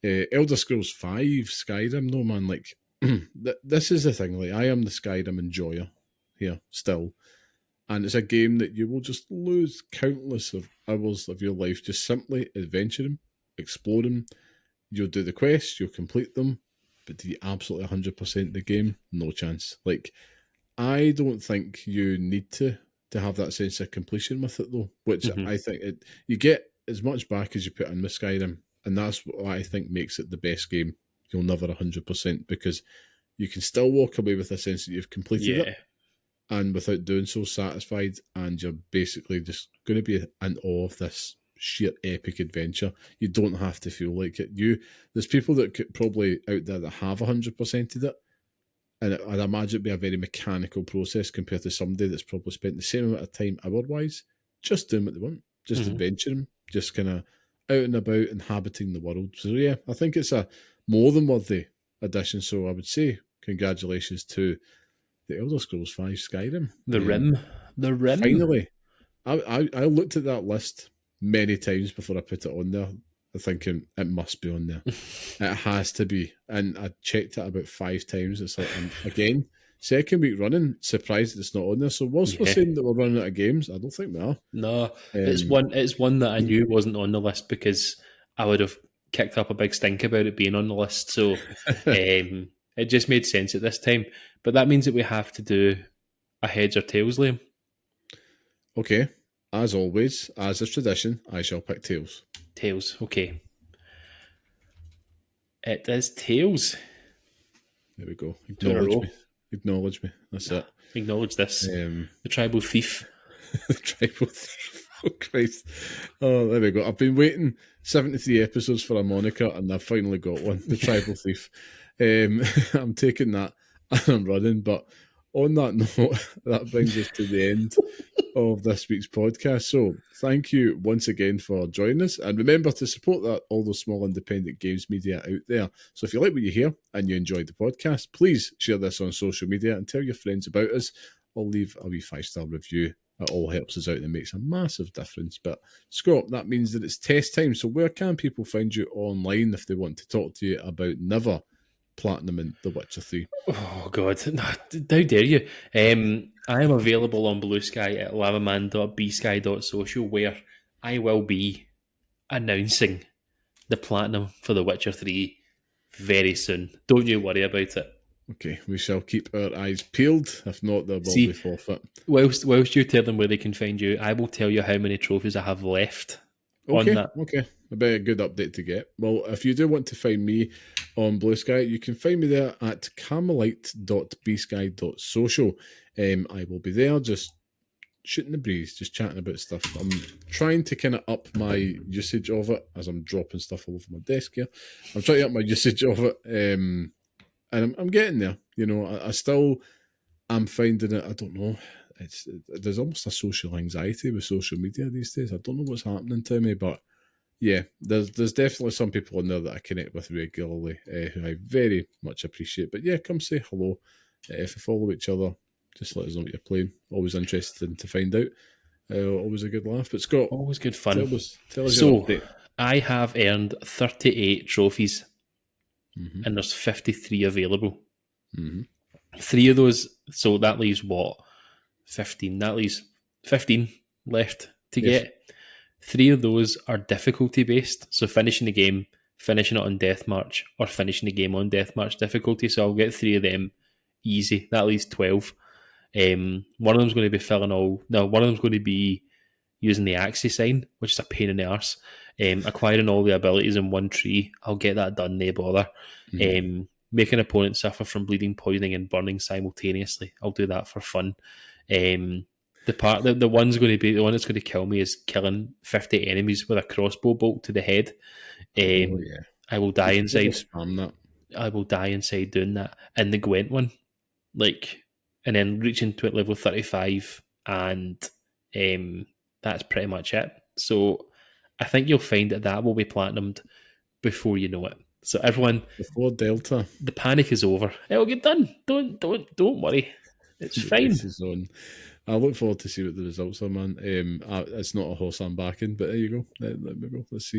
Speaker 1: Elder Scrolls 5, Skyrim, no man, like, this is the thing, like, I am the Skyrim enjoyer here, still. And it's a game that you will just lose countless of hours of your life just simply adventuring, exploring. You'll do the quests, you'll complete them, but do you absolutely 100% the game? No chance. Like, I don't think you need to have that sense of completion with it, though, which I think you get as much back as you put in with Skyrim, and that's what I think makes it the best game. You'll never 100%, because you can still walk away with a sense that you've completed it, and without doing so satisfied, and you're basically just going to be in awe of this sheer epic adventure. You don't have to feel like it. There's people that could probably out there that have 100%ed it, and I'd imagine it'd be a very mechanical process compared to somebody that's probably spent the same amount of time hour-wise just doing what they want, just adventuring, just kind of out and about, inhabiting the world. So yeah, I think it's a more than worthy addition. So I would say congratulations to the Elder Scrolls 5 Skyrim.
Speaker 2: The Rim.
Speaker 1: Finally. I looked at that list many times before I put it on there, thinking it must be on there. It has to be. And I checked it about 5 times. It's like, again, second week running, surprised it's not on there. So whilst we're saying that we're running out of games, I don't think we are.
Speaker 2: No, it's one that I knew wasn't on the list, because I would have kicked up a big stink about it being on the list. So it just made sense at this time. But that means that we have to do a heads or tails, Liam.
Speaker 1: Okay. As always, as is tradition, I shall pick tails.
Speaker 2: Tails, okay. It is tails.
Speaker 1: There we go. Acknowledge me. That's it.
Speaker 2: Acknowledge this. The tribal thief.
Speaker 1: The tribal thief. Oh, Christ. Oh, there we go. I've been waiting 73 episodes for a moniker, and I've finally got one. The tribal thief. I'm taking that and I'm running. But on that note, that brings us to the end of this week's podcast. So thank you once again for joining us, and remember to support all those small independent games media out there. So if you like what you hear and you enjoyed the podcast, please share this on social media and tell your friends about us, or leave a wee 5-star review. It all helps us out and makes a massive difference. But Scott, that means that it's test time. So where can people find you online if they want to talk to you about never platinuming The Witcher 3?
Speaker 2: Oh, God. How dare you? I am available on Blue Sky at lavaman.bsky.social, where I will be announcing the platinum for The Witcher 3 very soon. Don't you worry about it.
Speaker 1: Okay, we shall keep our eyes peeled. If not, there will be forfeit.
Speaker 2: Whilst you tell them where they can find you, I will tell you how many trophies I have left on that.
Speaker 1: Okay. A very good update to get. Well, if you do want to find me on Blue Sky, you can find me there at carmelite.bsky.social. I will be there just shooting the breeze, just chatting about stuff. I'm trying to kind of up my usage of it as I'm dropping stuff all over my desk here. I'm trying to up my usage of it, and I'm getting there. You know, I still am finding it. I don't know. There's almost a social anxiety with social media these days. I don't know what's happening to me, but yeah, there's definitely some people on there that I connect with regularly, who I very much appreciate. But yeah, come say hello. If you follow each other, just let us know what you're playing. Always interested to find out. Always a good laugh. But Scott,
Speaker 2: always good fun.
Speaker 1: Tell us
Speaker 2: so
Speaker 1: your update.
Speaker 2: I have earned 38 trophies, and there's 53 available. 3 of those, so that leaves what? 15. That leaves 15 left to get. 3 of those are difficulty based, so finishing the game, finishing it on Deathmatch, or finishing the game on Deathmatch difficulty. So I'll get 3 of them easy. That leaves 12. One of them's going to be filling all. No, one of them's going to be using the axis sign, which is a pain in the arse. Acquiring all the abilities in one tree. I'll get that done, no bother. Making opponents suffer from bleeding, poisoning, and burning simultaneously. I'll do that for fun. The one that's going to kill me is killing 50 enemies with a crossbow bolt to the head. I will die inside.
Speaker 1: Spam that.
Speaker 2: I will die inside doing that. And the Gwent one, and then reaching to level 35, and that's pretty much it. So I think you'll find that will be platinumed before you know it. So everyone,
Speaker 1: before Delta,
Speaker 2: the panic is over. It'll get done. Don't worry. It's fine.
Speaker 1: I look forward to see what the results are, man. It's not a horse I'm backing, but there you go. Let me go. Let's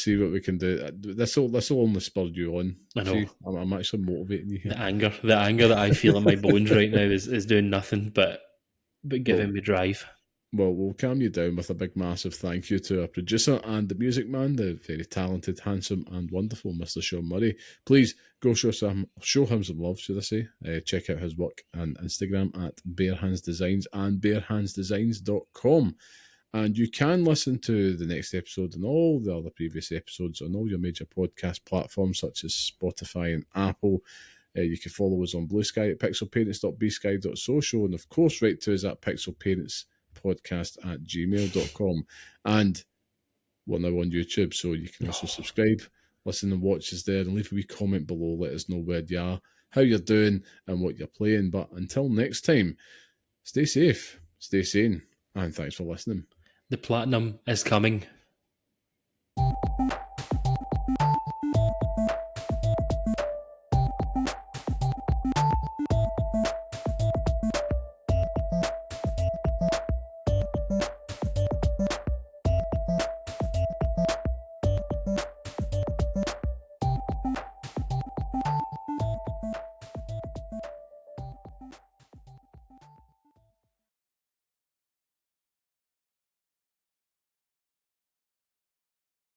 Speaker 1: see what we can do. This will only spur you on.
Speaker 2: I know.
Speaker 1: I'm actually motivating you here.
Speaker 2: The anger that I feel in my bones right now is doing nothing but giving me drive.
Speaker 1: Well, we'll calm you down with a big, massive thank you to our producer and the music man, the very talented, handsome, and wonderful Mr. Sean Murray. Please go show him some love, should I say. Check out his work on Instagram at barehandsdesigns and barehandsdesigns.com. And you can listen to the next episode and all the other previous episodes on all your major podcast platforms such as Spotify and Apple. You can follow us on Blue Sky at pixelparents.bsky.social, and of course write to us at pixelparentspodcast@gmail.com. And we're now on YouTube, so you can also subscribe, listen and watch us there, and leave a wee comment below. Let us know where you are, how you're doing, and what you're playing. But until next time, stay safe, stay sane, and thanks for listening.
Speaker 2: The platinum is coming.